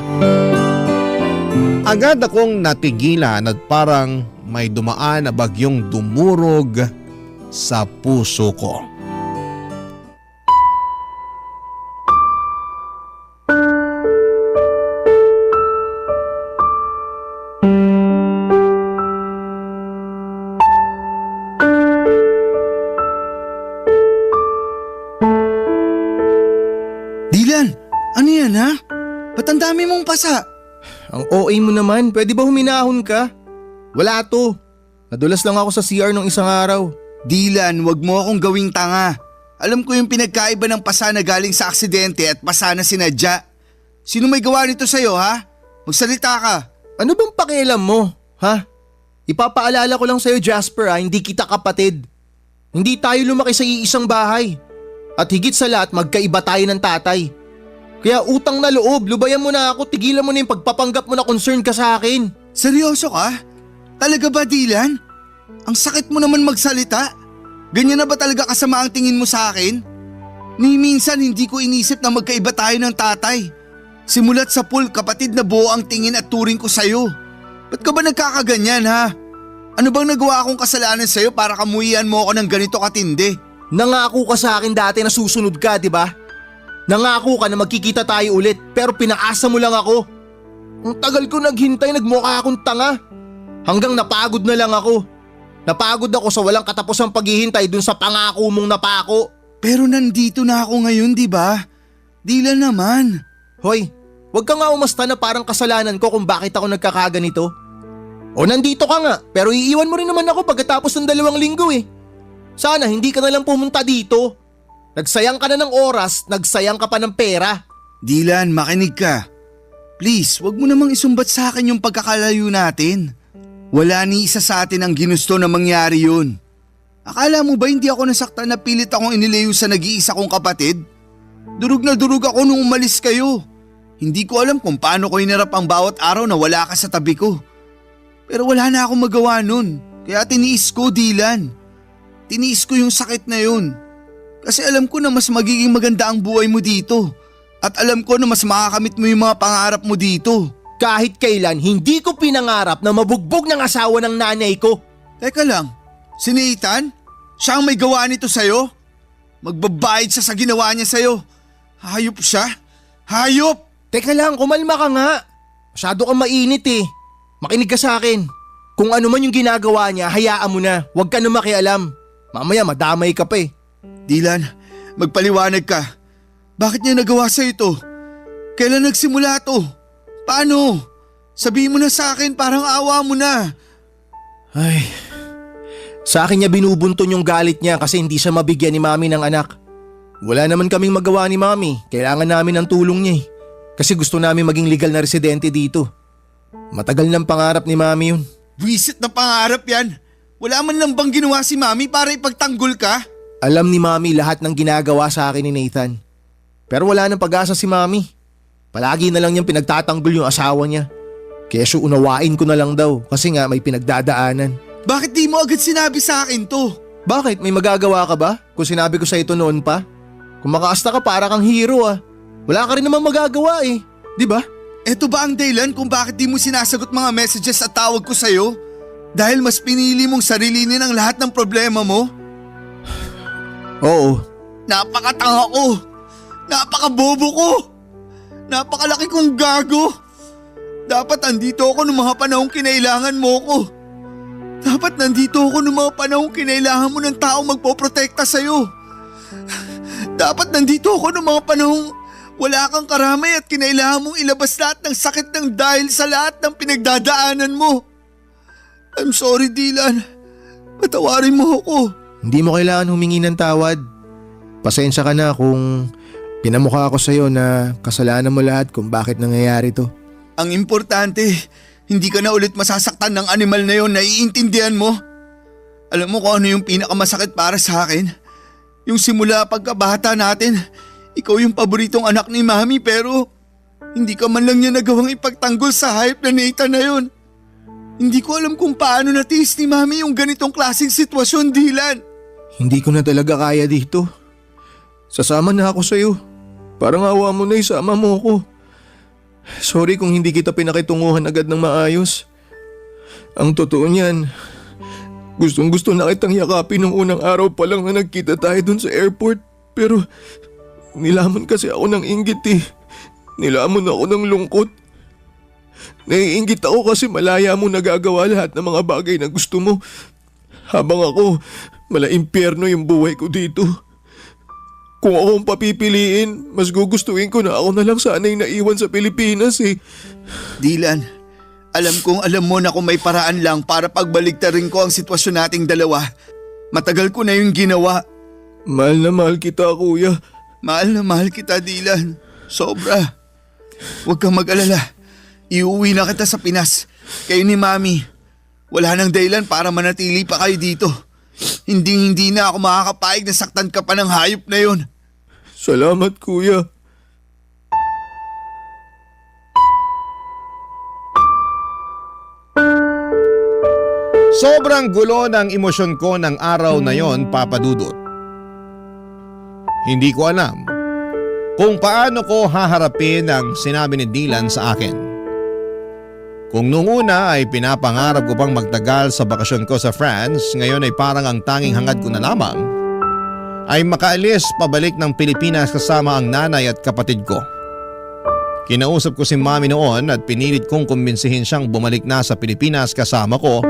Agad akong natigilan at parang may dumaan na bagyong dumurog sa puso ko. Dylan, ano yan ha? Ba't ang dami mong pasa? Ang OA mo naman, pwede ba huminahon ka? Wala to. Nadulas lang ako sa CR nung isang araw. Dylan, wag mo akong gawing tanga. Alam ko yung pinagkaiba ng pasa na galing sa aksidente at pasa na sinadya. Sino may gawa nito sa'yo ha? Magsalita ka. Ano bang pakialam mo, ha? Ipapaalala ko lang sa'yo, Jasper, hindi kita kapatid. Hindi tayo lumaki sa iisang bahay. At higit sa lahat, magkaiba tayo ng tatay. Kaya utang na loob, lubayan mo na ako, tigilan mo na yung pagpapanggap mo na concern ka sa akin. Seryoso ka? Talaga ba, Dylan? Ang sakit mo naman magsalita. Ganyan na ba talaga kasama ang tingin mo sa akin? Ni minsan hindi ko inisip na magkaiba tayo ng tatay. Simulat sa pool, kapatid na buo ang tingin at turing ko sa'yo. Ba't ka ba nagkakaganyan ha? Ano bang nagawa akong kasalanan sa'yo para kamuhian mo ako ng ganito katindi? Nangako ka sa akin dati na susunod ka, di ba? Nangako ka na magkikita tayo ulit pero pinaasa mo lang ako. Ang tagal ko naghintay, nagmukha akong tanga. Hanggang napagod na lang ako. Napagod ako sa walang katapusang paghihintay dun sa pangako mong napako. Pero nandito na ako ngayon, di ba? Dylan naman. Hoy, wag ka nga umasta na parang kasalanan ko kung bakit ako nagkakaganito. O nandito ka nga, pero iiwan mo rin naman ako pagkatapos ng 2 linggo eh. Sana hindi ka na lang pumunta dito. Nagsayang ka na ng oras, nagsayang ka pa ng pera. Dylan, makinig ka. Please, wag mo namang isumbat sa akin yung pagkakalayo natin. Wala ni isa sa atin ang ginusto na mangyari yun. Akala mo ba hindi ako nasaktan na pilit akong inilayo sa nag-iisa kong kapatid? Durog na durog ako nung umalis kayo. Hindi ko alam kung paano ko hinarap ang bawat araw na wala ka sa tabi ko. Pero wala na akong magawa nun. Kaya tiniis ko, Dylan. Tiniis ko yung sakit na yun. Kasi alam ko na mas magiging maganda ang buhay mo dito. At alam ko na mas makakamit mo yung mga pangarap mo dito. Kahit kailan, hindi ko pinangarap na mabugbog ng asawa ng nanay ko. Teka lang, si Nathan? Siya ang may gawa nito sa'yo? Magbabayad siya sa ginawa niya sa'yo. Hayop siya? Hayop! Teka lang, kumalma ka nga. Masyado kang mainit eh. Makinig ka sa akin. Kung ano man yung ginagawa niya, hayaan mo na. Huwag ka na makialam. Mamaya madamay ka pa eh. Dylan, magpaliwanag ka. Bakit niya nagawa sa ito? Kailan nagsimula to? Paano? Sabihin mo na sa akin, parang awa mo na. Ay, sa akin niya binubunton yung galit niya kasi hindi siya mabigyan ni Mami ng anak. Wala naman kaming magawa ni Mami. Kailangan namin ng tulong niya eh. Kasi gusto namin maging legal na residente dito. Matagal ng pangarap ni Mami yun. Buwisit na pangarap yan. Wala man lang bang ginawa si Mami para ipagtanggol ka? Alam ni Mami lahat ng ginagawa sa akin ni Nathan. Pero wala nang pag-asa si Mami. Palagi na lang niyang pinagtatanggol yung asawa niya. Kesyo unawain ko na lang daw kasi nga may pinagdadaanan. Bakit di mo agad sinabi sa akin to? Bakit? May magagawa ka ba? Kung sinabi ko sa ito noon pa? Kung makaasta ka para kang hero ah. Wala ka rin namang magagawa eh. Di ba? Eto ba ang dahilan kung bakit di mo sinasagot mga messages at tawag ko sa'yo? Dahil mas pinili mong sarilinin ang lahat ng problema mo? Oo. Napakatanga ko! Napakabobo ko! Napakalaki kong gago! Dapat andito ako noong mga panahong kinailangan mo ko. Dapat nandito ako noong mga panahong kinailangan mo ng taong magpoprotekta sa'yo. Dapat nandito ako noong mga panahong wala kang karamay at kinailangan mong ilabas lahat ng sakit ng dahil sa lahat ng pinagdadaanan mo. I'm sorry, Dylan. Patawarin mo ako. Hindi mo kailangan humingi ng tawad. Pasensya ka na kung pinamukha ako sa'yo na kasalanan mo lahat kung bakit nangyayari to. Ang importante, hindi ka na ulit masasaktan ng animal na yon, naiintindihan mo? Alam mo kung ano yung pinakamasakit para sa akin? Yung simula pagkabata natin, ikaw yung paboritong anak ni Mami pero hindi ka man lang niya nagawang ipagtanggol sa hayop na Nathan na yon. Hindi ko alam kung paano natiis ni Mami yung ganitong klaseng sitwasyon, Dylan. Hindi ko na talaga kaya dito. Sasama na ako sa'yo. Parang awa mo na isama mo ko. Sorry kung hindi kita pinakitunguhan agad ng maayos. Ang totoo niyan, gustong gusto na kitang yakapin nung unang araw pa lang na nagkita tayo dun sa airport. Pero nilamon kasi ako ng inggit eh. Nilamon ako ng lungkot. Naiinggit ako kasi malaya mo nagagawa lahat ng mga bagay na gusto mo. Habang ako, malaimpyerno yung buhay ko dito. Kung ako ang papipiliin, mas gugustuhin ko na ako na lang sana'y naiwan sa Pilipinas eh. Dylan, alam kong alam mo na kung may paraan lang para pagbaligtarin ko ang sitwasyon nating dalawa. Matagal ko na yung ginawa. Mahal na mahal kita, kuya. Mahal na mahal kita, Dylan. Sobra. Huwag kang mag-alala. Iuwi na kita sa Pinas. Kayo ni Mami. Wala nang dahilan para manatili pa kayo dito. Hindi na ako makakapayag na saktan ka pa ng hayop na yon. Salamat, kuya. Sobrang gulo ng emosyon ko ng araw na yon, Papa Dudut. Hindi ko alam kung paano ko haharapin ang sinabi ni Dylan sa akin. Kung nung una ay pinapangarap ko pang magtagal sa bakasyon ko sa France, ngayon ay parang ang tanging hangad ko na lamang ay makaalis pabalik ng Pilipinas kasama ang nanay at kapatid ko. Kinausap ko si Mami noon at pinilit kong kumbinsihin siyang bumalik na sa Pilipinas kasama ko,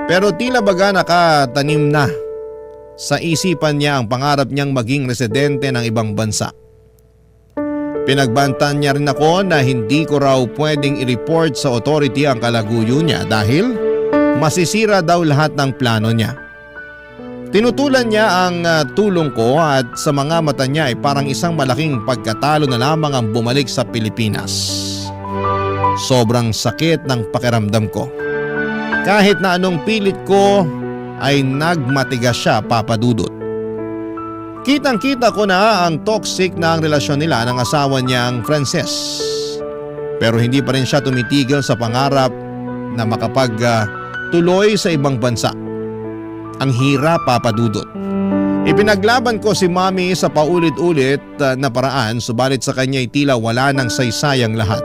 pero tila baga nakatanim na sa isipan niya ang pangarap niyang maging residente ng ibang bansa. Pinagbantan niya rin ako na hindi ko raw pwedeng i-report sa authority ang kalaguyo niya dahil masisira daw lahat ng plano niya. Tinutulan niya ang tulong ko at sa mga mata niya ay parang isang malaking pagkatalo na lamang ang bumalik sa Pilipinas. Sobrang sakit ng pakiramdam ko. Kahit na anong pilit ko ay nagmatigas siya, Papa Dudut. Kitang-kita ko na ang toxic na ang relasyon nila ng asawa niyang Frances. Pero hindi pa rin siya tumitigil sa pangarap na makapagtuloy sa ibang bansa. Ang hirap, Papa Dudut. Ipinaglaban ko si Mami sa paulit-ulit na paraan, subalit sa kanya ay tila wala nang saysayang lahat.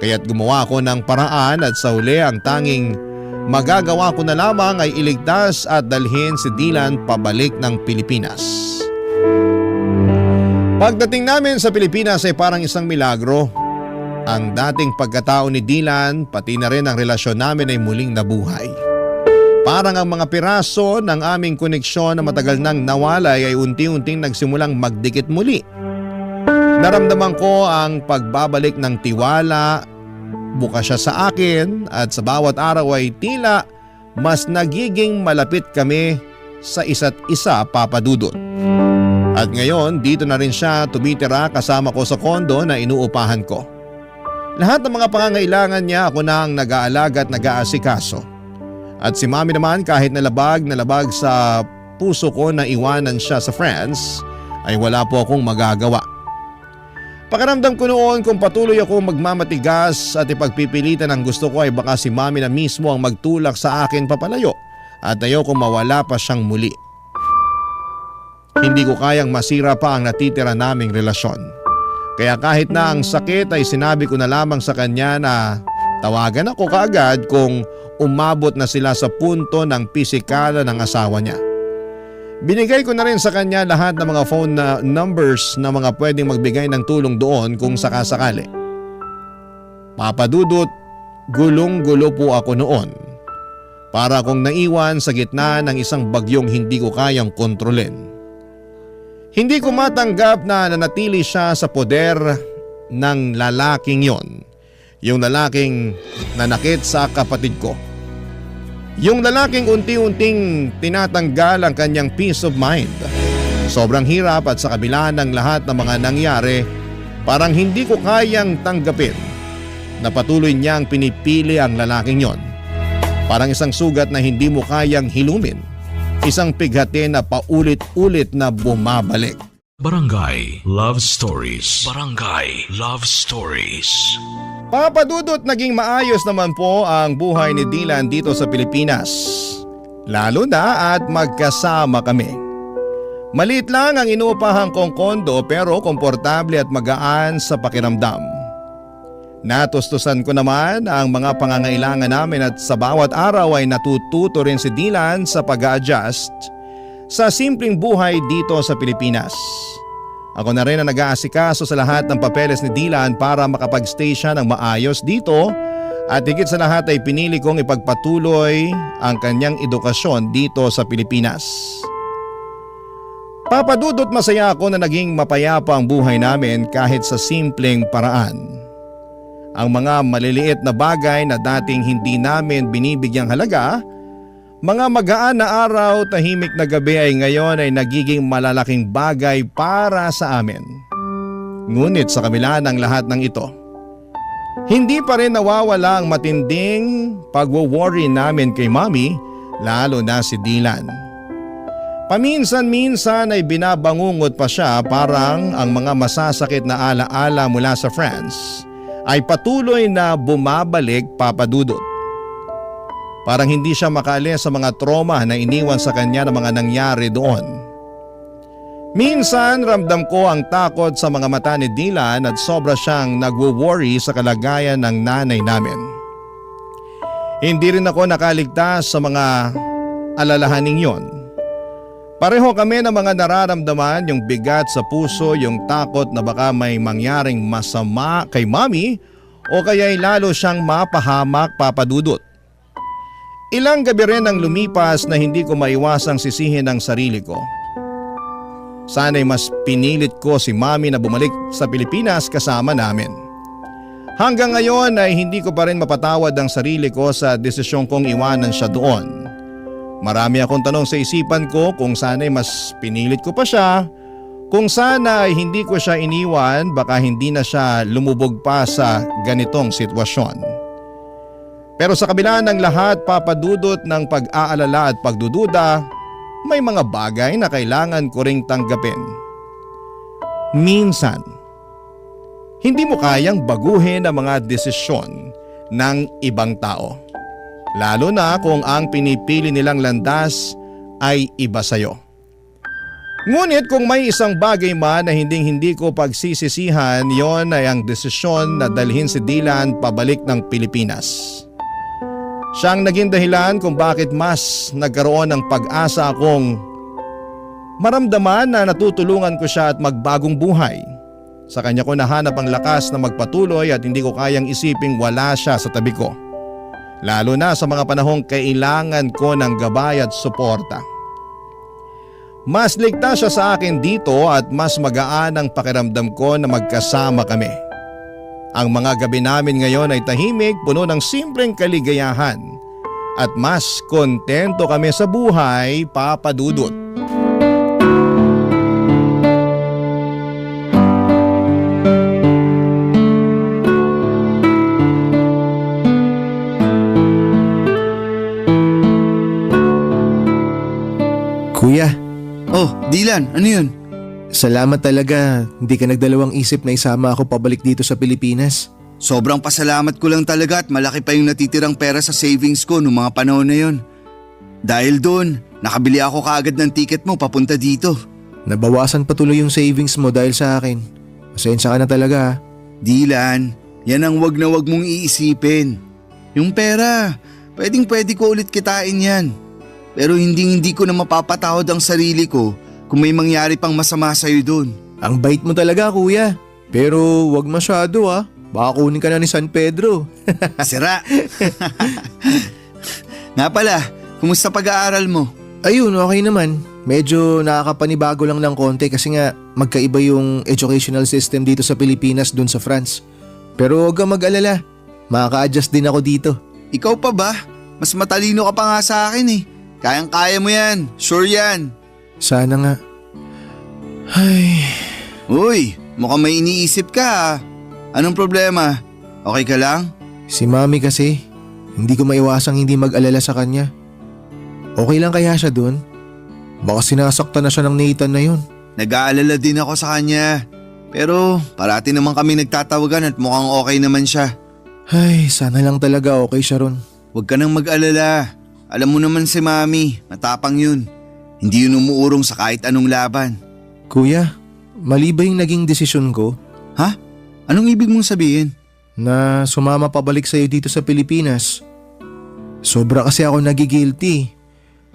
Kaya't gumawa ako ng paraan at sa huli ang tanging magagawa ko na lamang ay iligtas at dalhin si Dylan pabalik ng Pilipinas. Pagdating namin sa Pilipinas ay parang isang milagro. Ang dating pagkatao ni Dylan pati na rin ang relasyon namin ay muling nabuhay. Parang ang mga piraso ng aming koneksyon na matagal nang nawalay ay unti-unting nagsimulang magdikit muli. Naramdaman ko ang pagbabalik ng tiwala. Bukas siya sa akin at sa bawat araw ay tila mas nagiging malapit kami sa isa't isa, Papa Dudut. At ngayon dito na rin siya tumitira kasama ko sa kondo na inuupahan ko. Lahat ng mga pangangailangan niya ako na ang nag-aalaga at nag-aasikaso. At si Mami naman kahit nalabag sa puso ko na iwanan siya sa France ay wala po akong magagawa. Pakiramdam ko noon kung patuloy ako magmamatigas at ipagpipilitan ang gusto ko ay baka si Mami na mismo ang magtulak sa akin papalayo at ayoko mawala pa siyang muli. Hindi ko kayang masira pa ang natitira naming relasyon. Kaya kahit na ang sakit ay sinabi ko na lamang sa kanya na tawagan ako kaagad kung umabot na sila sa punto ng pisikala ng asawa niya. Binigay ko na rin sa kanya lahat ng mga phone numbers na mga pwedeng magbigay ng tulong doon kung sakasakali. Papa Dudut, gulong-gulo po ako noon. Para akong naiwan sa gitna ng isang bagyong hindi ko kayang kontrolin. Hindi ko matanggap na nanatili siya sa poder ng lalaking yon. Yung lalaking nanakit sa kapatid ko. Yung lalaking unti-unting tinatanggal ang kanyang peace of mind. Sobrang hirap at sa kabila ng lahat ng mga nangyari, parang hindi ko kayang tanggapin na patuloy niyang pinipili ang lalaking yon. Parang isang sugat na hindi mo kayang hilumin. Isang pighati na paulit-ulit na bumabalik. Barangay Love Stories. Barangay Love Stories. Papa Dudut, naging maayos naman po ang buhay ni Dylan dito sa Pilipinas. Lalo na at magkasama kami. Maliit lang ang inuupahan kong kondo pero komportable at magaan sa pakiramdam. Natustusan ko naman ang mga pangangailangan namin at sa bawat araw ay natututo rin si Dylan sa pag-a-adjust sa simpleng buhay dito sa Pilipinas. Ako na rin ang nag-aasikaso sa lahat ng papeles ni Dylan para makapag-stay siya ng maayos dito at higit sa lahat ay pinili kong ipagpatuloy ang kanyang edukasyon dito sa Pilipinas. Papadudot, masaya ako na naging mapayapa ang buhay namin kahit sa simpleng paraan. Ang mga maliliit na bagay na dating hindi namin binibigyang halaga, mga magaan na araw, tahimik na gabi ay ngayon ay nagiging malalaking bagay para sa amin. Ngunit sa kabila ng lahat ng ito, hindi pa rin nawawala ang matinding pagwo-worry namin kay Mommy, lalo na si Dylan. Paminsan-minsan ay binabangungot pa siya, parang ang mga masasakit na alaala mula sa France ay patuloy na bumabalik, Papa Dudut. Parang hindi siya makaalis sa mga trauma na iniwan sa kanya ng mga nangyari doon. Minsan ramdam ko ang takot sa mga mata ni Dylan at sobra siyang nagwo-worry sa kalagayan ng nanay namin. Hindi rin ako nakaligtas sa mga alalahaning yon. Pareho kami ng mga nararamdaman, yung bigat sa puso, yung takot na baka may mangyaring masama kay Mommy o kaya'y lalo siyang mapahamak, Papa Dudut. Ilang gabi rin ang lumipas na hindi ko maiwasang sisihin ang sarili ko. Sana'y mas pinilit ko si Mommy na bumalik sa Pilipinas kasama namin. Hanggang ngayon ay hindi ko pa rin mapatawad ang sarili ko sa desisyon kong iwanan siya doon. Marami akong tanong sa isipan ko kung sana'y mas pinilit ko pa siya, kung sana ay hindi ko siya iniwan, baka hindi na siya lumubog pa sa ganitong sitwasyon. Pero sa kabila ng lahat, Papa Dudut, ng pag-aalala at pagdududa, may mga bagay na kailangan ko ring tanggapin. Minsan, hindi mo kayang baguhin ang mga desisyon ng ibang tao. Lalo na kung ang pinipili nilang landas ay iba sa'yo. Ngunit kung may isang bagay man na hindi ko pagsisisihan, yon ay ang desisyon na dalhin si Dylan pabalik ng Pilipinas. Siyang naging dahilan kung bakit mas nagkaroon ng pag-asa akong maramdaman na natutulungan ko siya at magbagong buhay. Sa kanya ko nahanap ang lakas na magpatuloy at hindi ko kayang isiping wala siya sa tabi ko. Lalo na sa mga panahong kailangan ko ng gabay at suporta. Mas ligtas siya sa akin dito at mas magaan ang pakiramdam ko na magkasama kami. Ang mga gabi namin ngayon ay tahimik, puno ng simpleng kaligayahan at mas kontento kami sa buhay, Papa Dudut. Kuya, Oh, Dylan, ano yun? salamat talaga. Hindi ka nagdalawang isip na isama ako pabalik dito sa Pilipinas. Sobrang pasalamat ko lang talaga at malaki pa yung natitirang pera sa savings ko noong mga panahon na yun. Dahil doon, nakabili ako kaagad ng ticket mo papunta dito. Nabawasan pa tuloy yung savings mo dahil sa akin. Pasensya ka na talaga ha. Dylan, yan ang wag na wag mong iisipin. Yung pera, pwede ko ulit kitain yan. Pero hindi ko na mapapatawad ang sarili ko kung may mangyari pang masama sa'yo doon. Ang bait mo talaga kuya. Pero wag masyado ha. Baka kunin ka na ni San Pedro. Sira! Nga pala, kumusta pag-aaral mo? Ayun, okay naman. Medyo nakakapanibago lang ng konti kasi nga magkaiba yung educational system dito sa Pilipinas dun sa France. Pero huwag kang mag-alala. Makaka-adjust din ako dito. Ikaw pa ba? Mas matalino ka pa nga sa akin eh. Kayang-kaya mo yan, sure yan. Sana nga. Ay, Uy, mukhang may iniisip ka ah. Anong problema? Okay ka lang? si Mami kasi, hindi ko maiwasang hindi mag-alala sa kanya. Okay lang kaya siya dun? Baka sinasaktan na siya ng Nathan na yun. Nag-aalala din ako sa kanya. Pero parati naman kami nagtatawagan at mukhang okay naman siya. Ay, sana lang talaga okay siya ron. Huwag ka nang mag-alala. Alam mo naman si Mami, matapang yun. Hindi yun umuurong sa kahit anong laban. Kuya, mali ba yung naging desisyon ko Ha? Anong ibig mong sabihin? na sumama pabalik sa'yo dito sa Pilipinas? Sobra kasi ako nagigilty.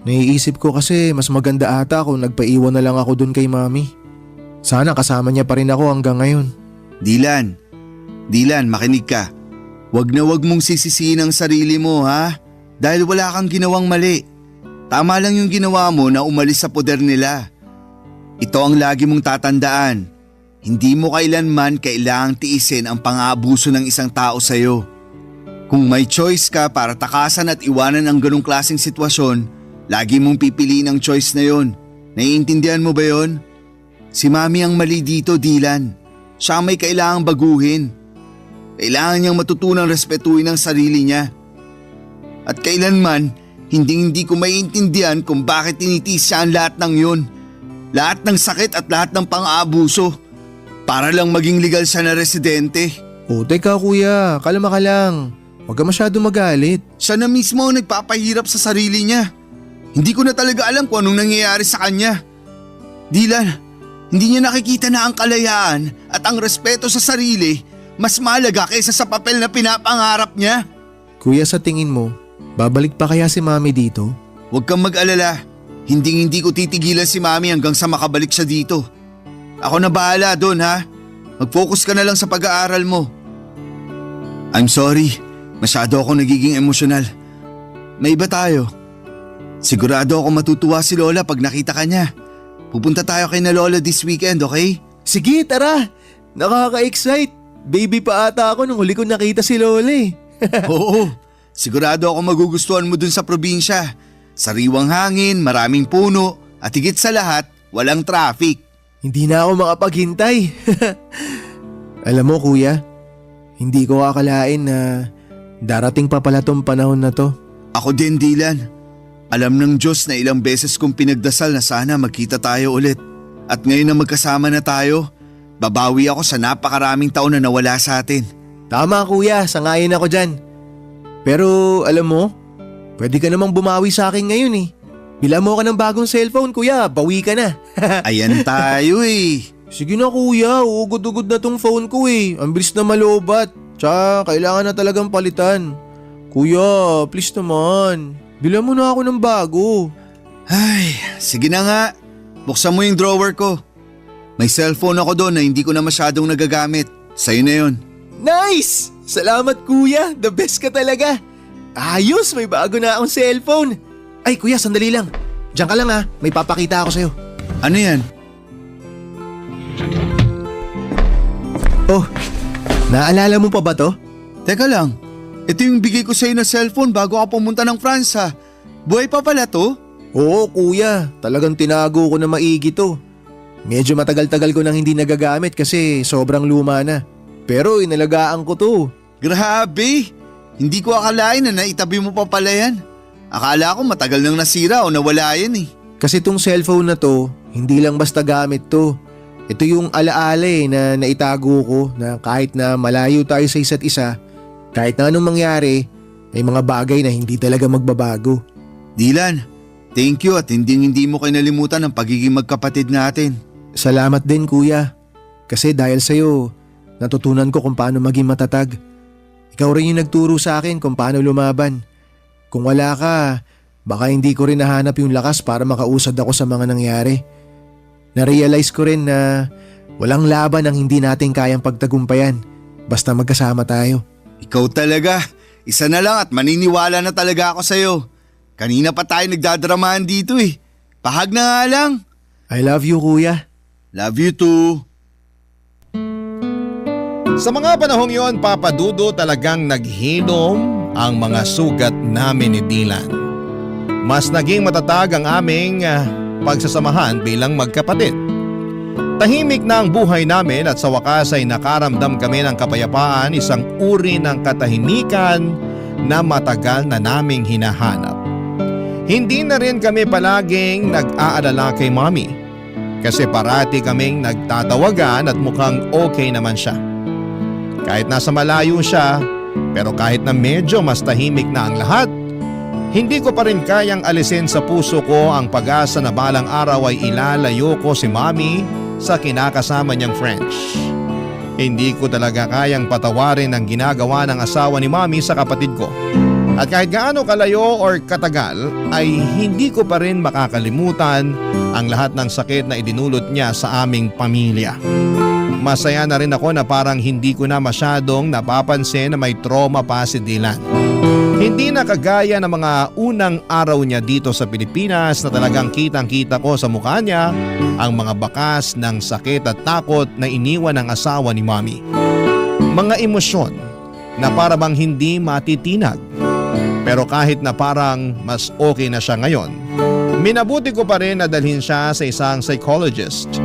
Naiisip ko kasi mas maganda ata kung nagpaiwan na lang ako dun kay Mami. Sana kasama niya pa rin ako hanggang ngayon. Dilan, makinig ka. Wag na wag mong sisisihin ang sarili mo ha? Dahil wala kang ginawang mali. Tama lang yung ginawa mo na umalis sa poder nila. Ito ang lagi mong tatandaan. Hindi mo kailanman kailangang tiisin ang pang-aabuso ng isang tao sa'yo. Kung may choice ka para takasan at iwanan ang ganong klaseng sitwasyon, lagi mong pipiliin ang choice na yon. Naiintindihan mo ba yon? Si Mami ang mali dito, Dilan. Siya ang may kailangang baguhin. Kailangan niyang matutunang respetuhin ang sarili niya. At kailanman, hindi ko maiintindihan kung bakit tinitiis siya ang lahat ng yun. Lahat ng sakit at lahat ng pang-aabuso. Para lang maging legal siya na residente. O teka kuya, kalma ka lang. Huwag ka masyado magalit. Siya na mismo ang nagpapahirap sa sarili niya. Hindi ko na talaga alam kung anong nangyayari sa kanya. Dilan, hindi niya nakikita na ang kalayaan at ang respeto sa sarili mas mahalaga kaysa sa papel na pinapangarap niya. Kuya, sa tingin mo, babalik pa kaya si Mami dito? Huwag kang mag-alala. Hindi ko titigilan si Mami hanggang sa makabalik siya dito. Ako na bahala doon ha. Mag-focus ka na lang sa pag-aaral mo. I'm sorry. Masyado ako nagiging emosyonal. May iba tayo. Sigurado ako matutuwa si Lola pag nakita ka niya. Pupunta tayo kay na Lola this weekend, okay? Sige, tara! Nakaka-excite! Baby pa ata ako nung huli ko nakita si Lola eh. Oo. Sigurado ako magugustuhan mo dun sa probinsya. Sariwang hangin, maraming puno, at higit sa lahat, walang traffic. Hindi na ako makapaghintay. Alam mo kuya, hindi ko akalain na darating pa pala tong panahon na to. Ako din, Dilan. Alam ng Diyos na ilang beses kong pinagdasal na sana magkita tayo ulit. At ngayon na magkasama na tayo, babawi ako sa napakaraming taon na nawala sa atin. Tama kuya, sangayon ako dyan. Pero alam mo, pwede ka namang bumawi sa akin ngayon eh. Bila mo ka ng bagong cellphone kuya, bawi ka na. Ayan tayo eh. Sige na kuya, uugod-ugod na tong phone ko eh. Ang bilis na malobat. Tsaka kailangan na talagang palitan. Kuya, please naman. Bila mo na ako ng bago. Ay, sige na nga. Buksan mo yung drawer ko. May cellphone ako doon na hindi ko na masyadong nagagamit. Sa'yo na yun. Nice! Salamat kuya, the best ka talaga. Ayos, may bago na akong cellphone. Ay kuya, sandali lang. Diyan ka lang ha, may papakita ako sa'yo. Ano yan? Oh, naalala mo pa ba to? Teka lang. Ito yung bigay ko sa'yo na cellphone bago ka pumunta ng France ha. Buhay pa pala to? Oo kuya, talagang tinago ko na maigi to. Medyo matagal-tagal ko nang hindi nagagamit kasi sobrang luma na. Pero inalagaan ko to. Grabe! Hindi ko akalain na naitabi mo pa pala yan. Akala ko matagal nang nasira o nawala yan eh. Kasi tong cellphone na to, hindi lang basta gamit to. Ito yung alaala na naitago ko na kahit na malayo tayo sa isa't isa, kahit na anong mangyari, may mga bagay na hindi talaga magbabago. Dilan, thank you at hindi mo kinalimutan ang pagiging magkapatid natin. Salamat din kuya. Kasi dahil sa'yo, natutunan ko kung paano maging matatag. Ikaw rin yung nagturo sa akin kung paano lumaban. Kung wala ka, baka hindi ko rin nahanap yung lakas para makausad ako sa mga nangyari. Na-realize ko rin na walang laban ang hindi natin kayang pagtagumpayan basta magkasama tayo. Ikaw talaga, isa na lang at maniniwala na talaga ako sa'yo. Kanina pa tayo nagdadramahan dito eh. Pahag na nga lang. I love you kuya. Love you too. Sa mga panahong yon, Papa Dudo talagang naghinom ang mga sugat namin ni Dylan. Mas naging matatag ang aming pagsasamahan bilang magkapatid. Tahimik na ang buhay namin at sa wakas ay nakaramdam kami ng kapayapaan, isang uri ng katahimikan na matagal na naming hinahanap. Hindi na rin kami palaging nag-aalala kay Mommy kasi parati kaming nagtatawagan at mukhang okay naman siya. Kahit nasa malayo siya, pero kahit na medyo mas tahimik na ang lahat, hindi ko pa rin kayang alisin sa puso ko ang pag-asa na balang araw ay ilalayo ko si Mommy sa kinakasama niyang French. Hindi ko talaga kayang patawarin ang ginagawa ng asawa ni Mommy sa kapatid ko. At kahit gaano kalayo or katagal ay hindi ko pa rin makakalimutan ang lahat ng sakit na idinulot niya sa aming pamilya. Masaya na rin ako na parang hindi ko na masyadong napapansin na may trauma pa si Dylan. Hindi na kagaya ng mga unang araw niya dito sa Pilipinas na talagang kitang-kita ko sa mukha niya ang mga bakas ng sakit at takot na iniwan ng asawa ni Mommy. Mga emosyon na para bang hindi matitinag. Pero kahit na parang mas okay na siya ngayon, minabuti ko pa rin na dalhin siya sa isang psychologist.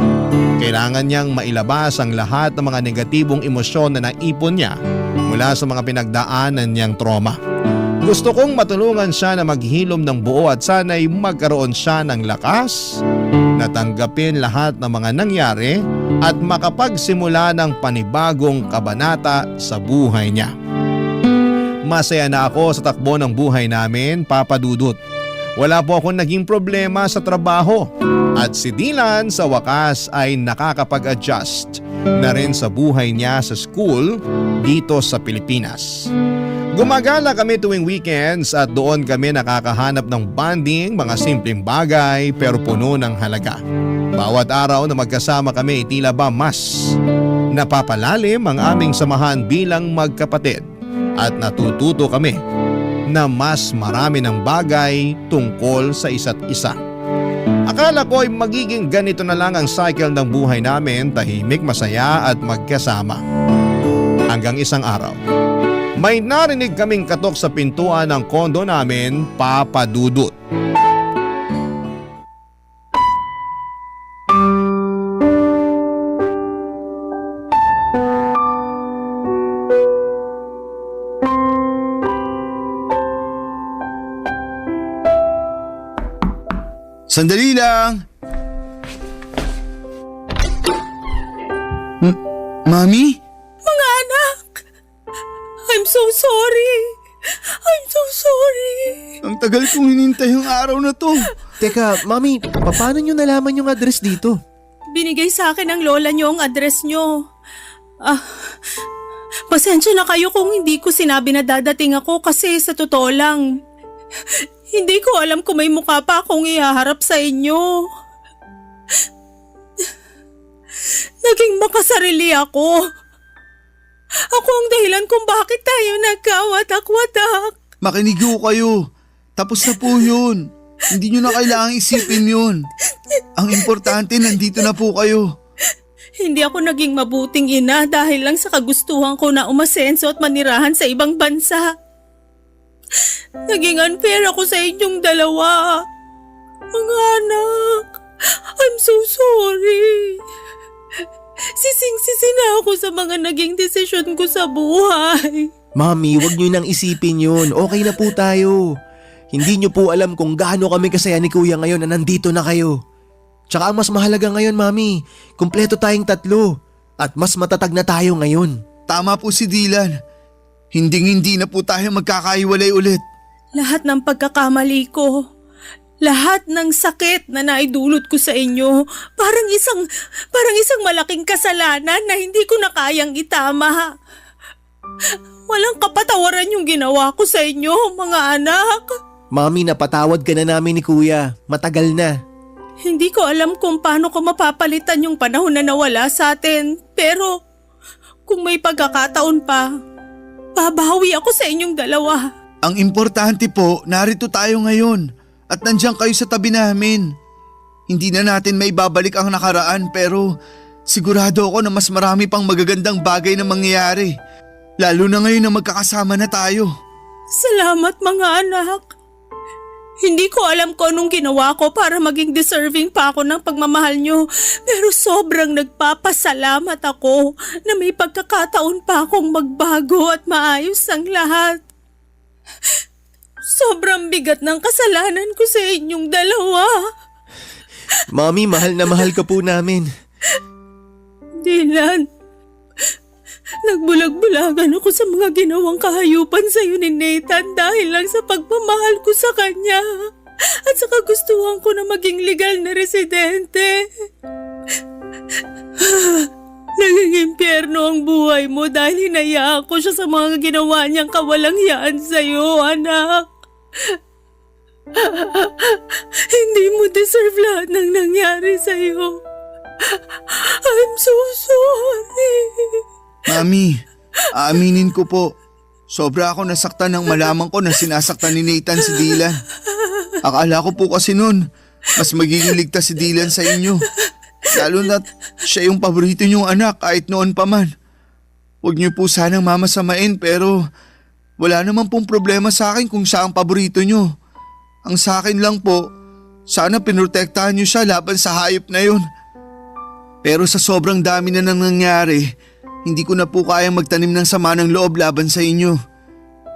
Kailangan niyang mailabas ang lahat ng mga negatibong emosyon na naipon niya mula sa mga pinagdaanan niyang trauma. Gusto kong matulungan siya na maghilom ng buo at sana'y magkaroon siya ng lakas na tanggapin lahat ng mga nangyari at makapagsimula ng panibagong kabanata sa buhay niya. Masaya na ako sa takbo ng buhay namin, Papa Dudut. Wala po akong naging problema sa trabaho at si Dylan sa wakas ay nakakapag-adjust na rin sa buhay niya sa school dito sa Pilipinas. Gumagala kami tuwing weekends at doon kami nakakahanap ng bonding, mga simpleng bagay pero puno ng halaga. Bawat araw na magkasama kami tila ba mas napapalalim ang aming samahan bilang magkapatid. At natututo kami na mas marami ng bagay tungkol sa isa't isa. Akala ko ay magiging ganito na lang ang cycle ng buhay namin, tahimik, masaya at magkasama. Hanggang isang araw, may narinig kaming katok sa pintuan ng kondo namin, Papa Dudut. Sandali lang! Mami? Mga anak! I'm so sorry! I'm so sorry! Ang tagal kong hinintay ang araw na to. Teka, Mami, paano nyo nalaman yung address dito? Binigay sa akin ng lola niyo ang address niyo. Pasensya na kayo kung hindi ko sinabi na dadating ako kasi sa totoo lang, hindi ko alam kung may mukha pa akong ihaharap sa inyo. Naging makasarili ako. Ako ang dahilan kung bakit tayo nagkawatak-watak. Makinig ho kayo. Tapos na po yun. Hindi nyo na kailangang isipin yun. Ang importante, nandito na po kayo. Hindi ako naging mabuting ina dahil lang sa kagustuhan ko na umasenso at manirahan sa ibang bansa. Naging unfair ako sa inyong dalawa. Mga anak, I'm so sorry. Sising-sisi na ako sa mga naging desisyon ko sa buhay. Mami, wag nyo nang isipin yun. Okay na po tayo. Hindi nyo po alam kung gaano kami kasaya ni Kuya ngayon na nandito na kayo. Tsaka ang mas mahalaga ngayon, Mami, kumpleto tayong tatlo. At mas matatag na tayo ngayon. Tama po si Dylan. Hindi na po tayo magkakaiwalay ulit. Lahat ng pagkakamali ko, lahat ng sakit na naidulot ko sa inyo, parang isang malaking kasalanan na hindi ko na kayang itama. Walang kapatawaran yung ginawa ko sa inyo, mga anak. Mami, napatawad ka na namin ni Kuya. Matagal na. Hindi ko alam kung paano ko mapapalitan yung panahon na nawala sa atin. Pero kung may pagkakataon pa, babawi ako sa inyong dalawa. Ang importante po, narito tayo ngayon at nandiyan kayo sa tabi namin. Hindi na natin may babalik ang nakaraan pero sigurado ako na mas marami pang magagandang bagay na mangyayari. Lalo na ngayon na magkakasama na tayo. Salamat mga anak. Hindi ko alam kung anong ginawa ko para maging deserving pa ako ng pagmamahal nyo. Pero sobrang nagpapasalamat ako na may pagkakataon pa akong magbago at maayos ang lahat. Sobrang bigat ng kasalanan ko sa inyong dalawa. Mami, mahal na mahal ka po namin. Dylan, nagbulag-bulagan ako sa mga ginawang kahayupan sa iyo ni Nathan dahil lang sa pagmamahal ko sa kanya at sa kagustuhan ko na maging legal na residente. Naging impyerno ang buhay mo dahil hinayaan ko siya sa mga ginawa niyang kawalangyaan sa iyo, anak. Hindi mo deserve lahat ng nangyari sa iyo. I'm so sorry. Mami, aaminin ko po. Sobra ako nasaktan nang malaman ko na sinasaktan ni Nathan si Dylan. Akala ko po kasi noon, mas magiging ligtas si Dylan sa inyo. Lalo na't siya yung paborito niyong anak kahit noon pa man. Huwag niyo po sanang mamasamain pero wala naman pong problema sa akin kung siya ang paborito niyo. Ang sa akin lang po, sana pinrotektahan niyo siya laban sa hayop na yun. Pero sa sobrang dami na nang nangyari, hindi ko na po kayang magtanim ng sama ng loob laban sa inyo.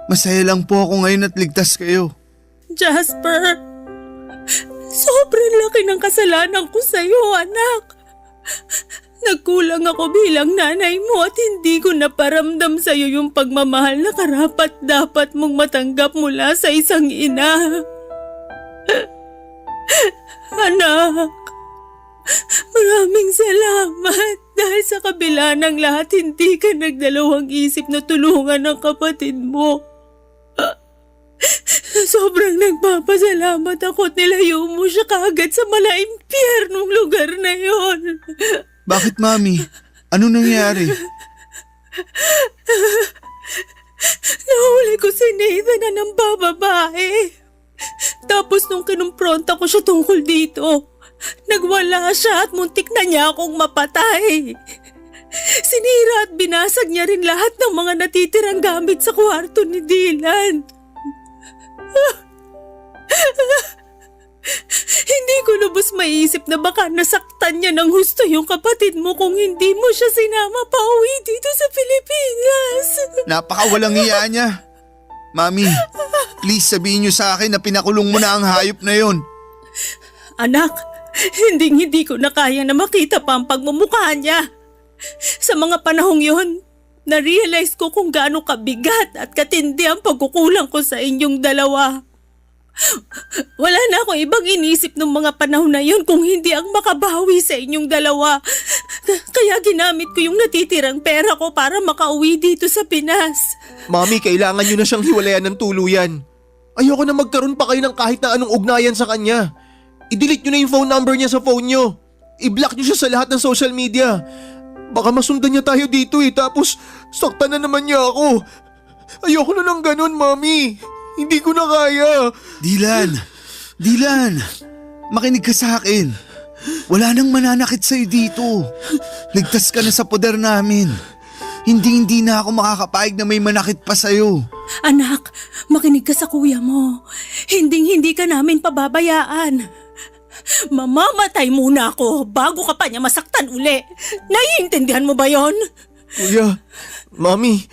Masaya lang po ako ngayon at ligtas kayo. Jasper, sobrang laki ng kasalanan ko sa iyo, anak. Nagkulang ako bilang nanay mo at hindi ko naparamdam sa iyo yung pagmamahal na karapat dapat mong matanggap mula sa isang ina. Anak, maraming salamat dahil sa kabila ng lahat hindi ka nagdalawang isip na tulungan ang kapatid mo. Sobrang nagpapasalamat ako at nilayo mo siya kaagad sa malaimpyernong lugar na yon. Bakit, Mami? Ano nangyari? Nahuli ko si Nathan na ng bababae. Tapos nung kinumpronta ko siya tungkol dito, nagwala siya at muntik na niya akong mapatay. Sinira at binasag niya rin lahat ng mga natitirang gamit sa kwarto ni Dylan. Hindi ko lubos maiisip na baka nasaktan niya ng husto yung kapatid mo kung hindi mo siya sinama pa uwi dito sa Pilipinas. Napakawalang iya niya. Mami, please sabihin niyo sa akin na pinakulong mo na ang hayop na yon. Anak, hindi ko na kaya na makita pa ang pagmumukha niya. Sa mga panahong yon, na-realize ko kung gaano kabigat at katindi ang pagkukulang ko sa inyong dalawa. Wala na akong ibang inisip ng mga panahon na yun kung hindi ang makabawi sa inyong dalawa. Kaya ginamit ko yung natitirang pera ko para makauwi dito sa Pinas. Mami, kailangan nyo na siyang hiwalayan ng tuluyan. Ayoko na magkaroon pa kayo ng kahit na anong ugnayan sa kanya. I-delete nyo na yung phone number niya sa phone nyo. I-block nyo siya sa lahat ng social media. Baka masundan niya tayo dito tapos saktan na naman niya ako. Ayoko na ng ganun, Mami. Hindi ko na kaya. Dylan, makinig ka sa akin. Wala nang mananakit sa'yo dito. Ligtas ka na sa poder namin. Hindi na ako makakapayag na may manakit pa sa'yo. Anak, makinig ka sa kuya mo. Hindi ka namin pababayaan. Mamamatay muna ako bago ka pa niya masaktan uli. Naiintindihan mo ba yon? Kuya, Mami,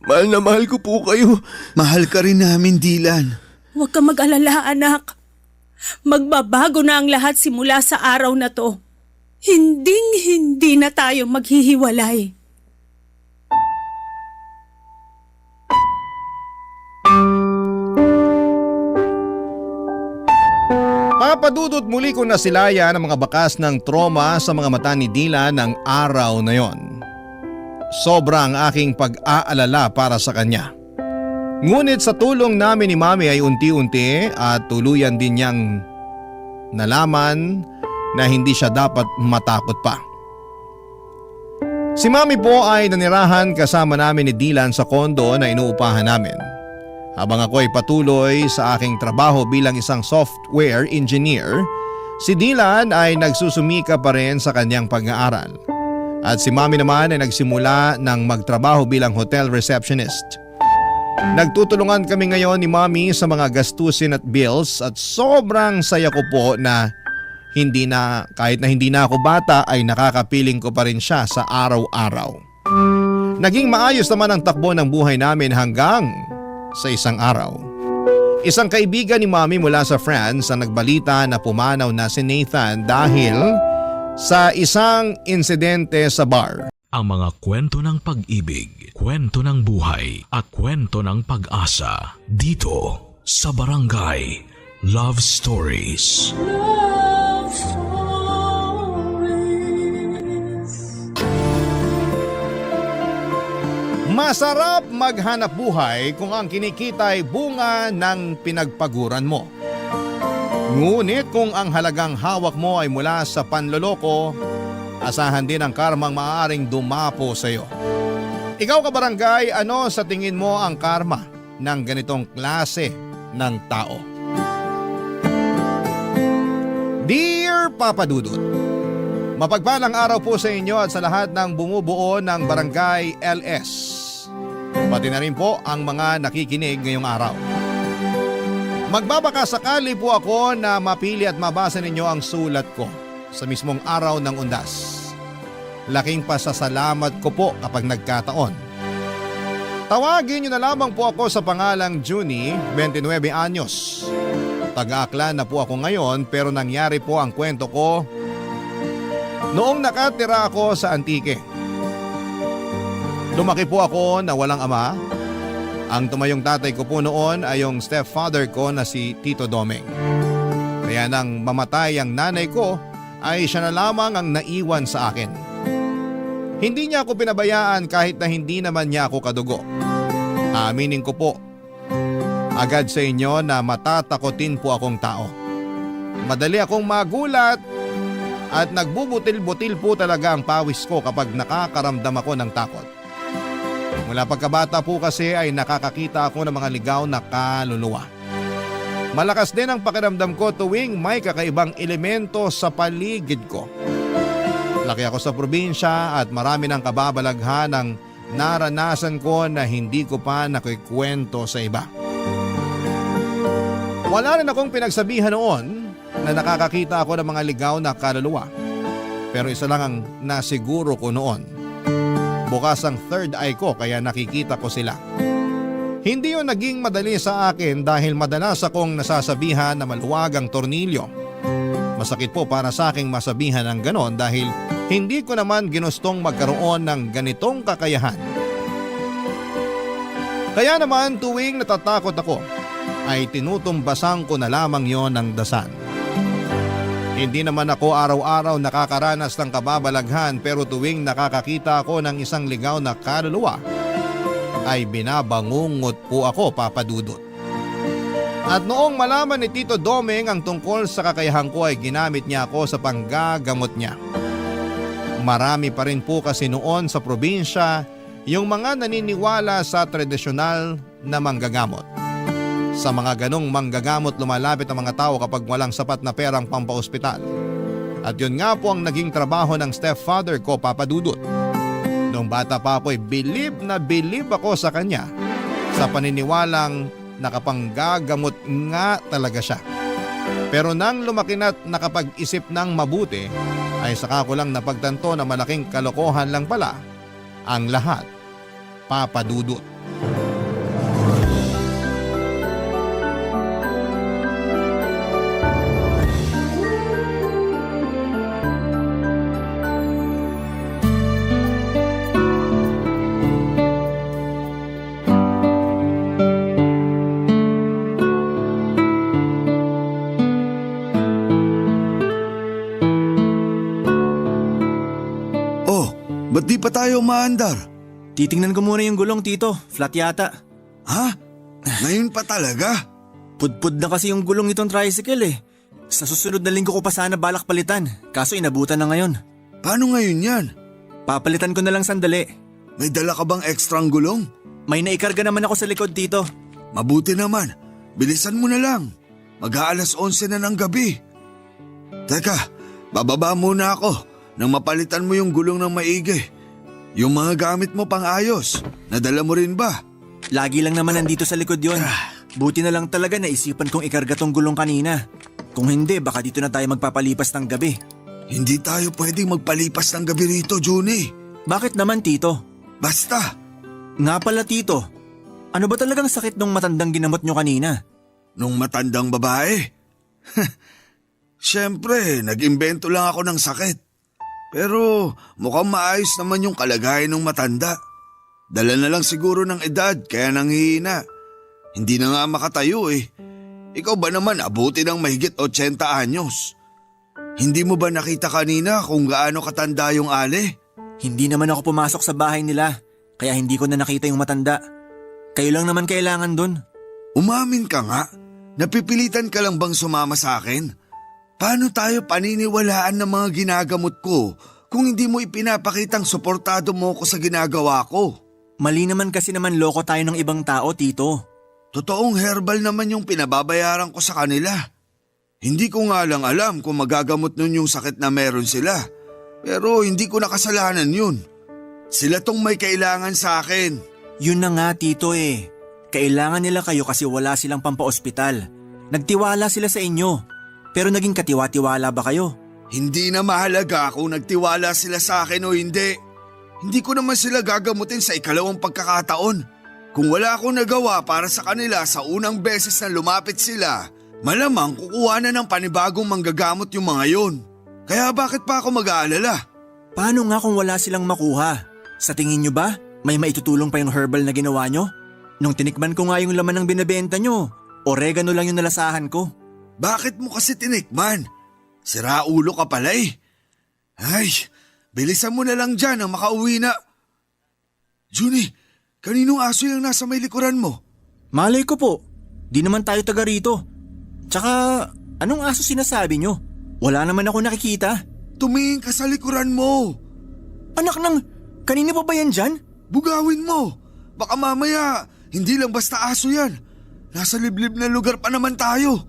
mahal na mahal ko po kayo. Mahal ka rin namin, Dylan. Huwag ka mag-alala, anak. Magbabago na ang lahat simula sa araw na to. Hindi na tayo maghihiwalay. Papadudot muli ko na silaya ng mga bakas ng trauma sa mga mata ni Dylan ng araw na yon. Sobrang aking pag-aalala para sa kanya. Ngunit sa tulong namin ni Mami ay unti-unti at tuluyan din niyang nalaman na hindi siya dapat matakot pa. Si Mami po ay nanirahan kasama namin ni Dylan sa kondo na inuupahan namin. Habang ako ay patuloy sa aking trabaho bilang isang software engineer, si Dylan ay nagsusumika pa rin sa kanyang pag-aaral. At si Mami naman ay nagsimula ng magtrabaho bilang hotel receptionist. Nagtutulungan kami ngayon ni Mommy sa mga gastusin at bills at sobrang saya ko po na kahit na hindi na ako bata ay nakakapiling ko pa rin siya sa araw-araw. Naging maayos naman ang takbo ng buhay namin hanggang sa isang araw. Isang kaibigan ni Mommy mula sa France ang nagbalita na pumanaw na si Nathan dahil sa isang insidente sa bar. Ang mga kwento ng pag-ibig, kwento ng buhay at kwento ng pag-asa dito sa Barangay Love Stories. Love Stories. Masarap maghanap buhay kung ang kinikita ay bunga ng pinagpaguran mo. Ngunit kung ang halagang hawak mo ay mula sa panloloko, asahan din ang karmang maaaring dumapo sa iyo. Ikaw kabarangay, ano sa tingin mo ang karma ng ganitong klase ng tao? Dear Papa Dudut, mapagpalang araw po sa inyo at sa lahat ng bumubuo ng Barangay LS. Pati na rin po ang mga nakikinig ngayong araw. Magbabaka sakali po ako na mapili at mabasa ninyo ang sulat ko sa mismong araw ng undas. Laking pasasalamat ko po kapag nagkataon. Tawagin niyo na lamang po ako sa pangalang Junie, 29 anyos. Taga-Aklan na po ako ngayon pero nangyari po ang kwento ko noong nakatira ako sa Antique. Lumaki po ako na walang ama. Ang tumayong tatay ko po noon ay yung stepfather ko na si Tito Domeng. Kaya nang mamatay ang nanay ko ay siya na lamang ang naiwan sa akin. Hindi niya ako pinabayaan kahit na hindi naman niya ako kadugo. Aminin ko po agad sa inyo na matatakotin po akong tao. Madali akong magulat at nagbubutil-butil po talaga ang pawis ko kapag nakakaramdam ako ng takot. Mula pagkabata po kasi ay nakakakita ako ng mga ligaw na kaluluwa. Malakas din ang pakiramdam ko tuwing may kakaibang elemento sa paligid ko. Laki ako sa probinsya at marami ng kababalaghan ang naranasan ko na hindi ko pa nakikwento sa iba. Wala rin akong pinagsabihan noon na nakakakita ako ng mga ligaw na kaluluwa. Pero isa lang ang nasiguro ko noon. Bukas ang third eye ko kaya nakikita ko sila. Hindi yun naging madali sa akin dahil madalas akong nasasabihan na maluwag ang tornilyo. Masakit po para sa aking masabihan ng ganon dahil hindi ko naman ginustong magkaroon ng ganitong kakayahan. Kaya naman tuwing natatakot ako ay tinutumbasan ko na lamang yon ng dasan. Hindi naman ako araw-araw nakakaranas ng kababalaghan pero tuwing nakakakita ako ng isang ligaw na kaluluwa ay binabangungot po ako, Papa Dudut. At noong malaman ni Tito Domeng ang tungkol sa kakayahan ko ay ginamit niya ako sa panggagamot niya. Marami pa rin po kasi noon sa probinsya yung mga naniniwala sa tradisyonal na manggagamot. Sa mga ganong manggagamot lumalapit ang mga tao kapag walang sapat na perang pampaospital. At yun nga po ang naging trabaho ng stepfather ko, Papa Dudut. Noong bata pa ako'y bilib na bilib ako sa kanya sa paniniwalang nakapanggagamot nga talaga siya. Pero nang lumaki na't nakapag-isip ng mabuti ay saka ko lang napagtanto na malaking kalokohan lang pala ang lahat, Papa Dudut. Ba't di pa tayo maandar? Titingnan ko muna yung gulong, Tito. Flat yata. Ha? Ngayon pa talaga? Pudpud na kasi yung gulong nitong tricycle eh. Sa susunod na linggo ko pa sana balak palitan. Kaso inabutan na ngayon. Paano ngayon yan? Papalitan ko na lang sandali. May dala ka bang ekstrang gulong? May naikarga naman ako sa likod, Tito. Mabuti naman. Bilisan mo na lang. Mag-aalas 11 na ng gabi. Teka, bababa muna ako nang mapalitan mo yung gulong ng maigi. Yung mga gamit mo pang ayos, nadala mo rin ba? Lagi lang naman nandito sa likod yon. Buti na lang talaga naisipan kong ikarga tong gulong kanina. Kung hindi, baka dito na tayo magpapalipas ng gabi. Hindi tayo pwedeng magpalipas ng gabi rito, Juni. Bakit naman, Tito? Basta, Nga pala, Tito. Ano ba talagang sakit nung matandang ginamot nyo kanina? nung matandang babae. Siyempre, nag-imbento lang ako ng sakit. Pero mukhang maayos naman yung kalagayan ng matanda. Dala na lang siguro ng edad kaya nanghihina. Hindi na nga makatayo eh. Ikaw ba naman abuti ng mahigit 80 anyos? Hindi mo ba nakita kanina kung gaano katanda yung Ale? Hindi naman ako pumasok sa bahay nila, kaya hindi ko na nakita yung matanda. Kayo lang naman kailangan dun. Umamin ka nga. Napipilitan ka lang bang sumama sa akin? Paano tayo paniniwalaan ng mga ginagamot ko kung hindi mo ipinapakitang suportado mo ko sa ginagawa ko? Mali naman kasi naman loko tayo ng ibang tao, Tito. Totoong herbal naman yung pinababayaran ko sa kanila. Hindi ko nga lang alam kung magagamot nun yung sakit na meron sila. Pero hindi ko nakasalanan yun. Sila tong may kailangan sa akin. Yun na nga, Tito eh. Kailangan nila kayo kasi wala silang pampaospital. Nagtiwala sila sa inyo. Pero naging katiwa-tiwala ba kayo? Hindi na mahalaga kung nagtiwala sila sa akin o hindi. Hindi ko naman sila gagamutin sa ikalawang pagkakataon. Kung wala akong nagawa para sa kanila sa unang beses na lumapit sila, malamang kukuha na ng panibagong manggagamot yung mga yun. Kaya bakit pa ako mag-aalala? Paano nga kung wala silang makuha? Sa tingin nyo ba, may maitutulong pa yung herbal na ginawa nyo? Nung tinikman ko nga yung laman ng binibenta nyo, oregano lang yung nalasahan ko. Bakit mo kasi tinikman? Sira ulo ka pala eh. Ay, bilisan mo na lang dyan ang makauwi na. Juni, kaninong aso yung nasa may likuran mo? Malay ko po, di naman tayo taga rito. Tsaka, anong aso sinasabi nyo? Wala naman ako nakikita. Tumingin ka sa likuran mo. Anak ng, kanina pa ba yan dyan? Bugawin mo. Baka mamaya, hindi lang basta aso yan. Nasa liblib na lugar pa naman tayo.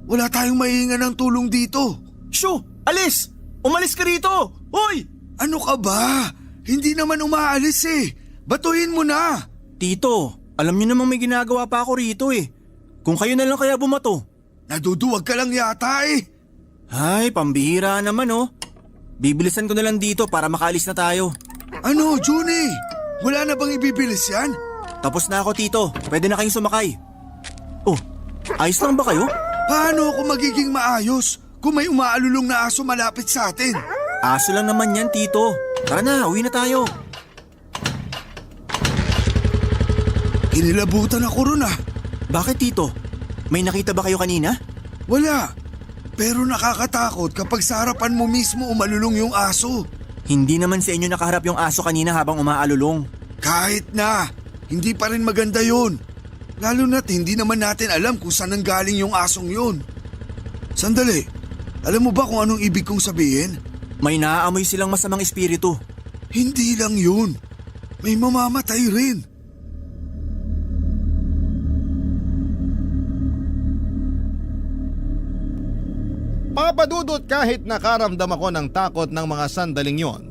Wala tayong maihingan ng tulong dito. Shoo! Alis! Umalis ka rito! Hoy! Ano ka ba? Hindi naman umaalis eh. Batuhin mo na. Tito, alam niyo namang may ginagawa pa ako rito eh. Kung kayo na lang kaya bumato. Naduduwag ka lang yata eh. Ay, pambihira naman oh. Bibilisan ko na lang dito para makaalis na tayo. Ano, Juni? Wala na bang ibibilis yan? Tapos na ako, Tito. Pwede na kayong sumakay. Oh, ayos lang ba kayo? Paano ako magiging maayos kung may umaalulong na aso malapit sa atin? Aso lang naman yan, Tito. Tara na, uwi na tayo. Kinilabutan ako ron ah. Bakit, Tito? May nakita ba kayo kanina? Wala. Pero nakakatakot kapag sa harapan mo mismo umalulong yung aso. Hindi naman sa inyo nakaharap yung aso kanina habang umaalulong. Kahit na, hindi pa rin maganda yun. Lalo na't hindi naman natin alam kung saan nanggaling yung asong yun. Sandali, alam mo ba kung anong ibig kong sabihin? May naaamoy silang masamang espiritu. Hindi lang yun. May mamamatay rin. Papadudot kahit nakaramdam ako ng takot ng mga sandaling yon,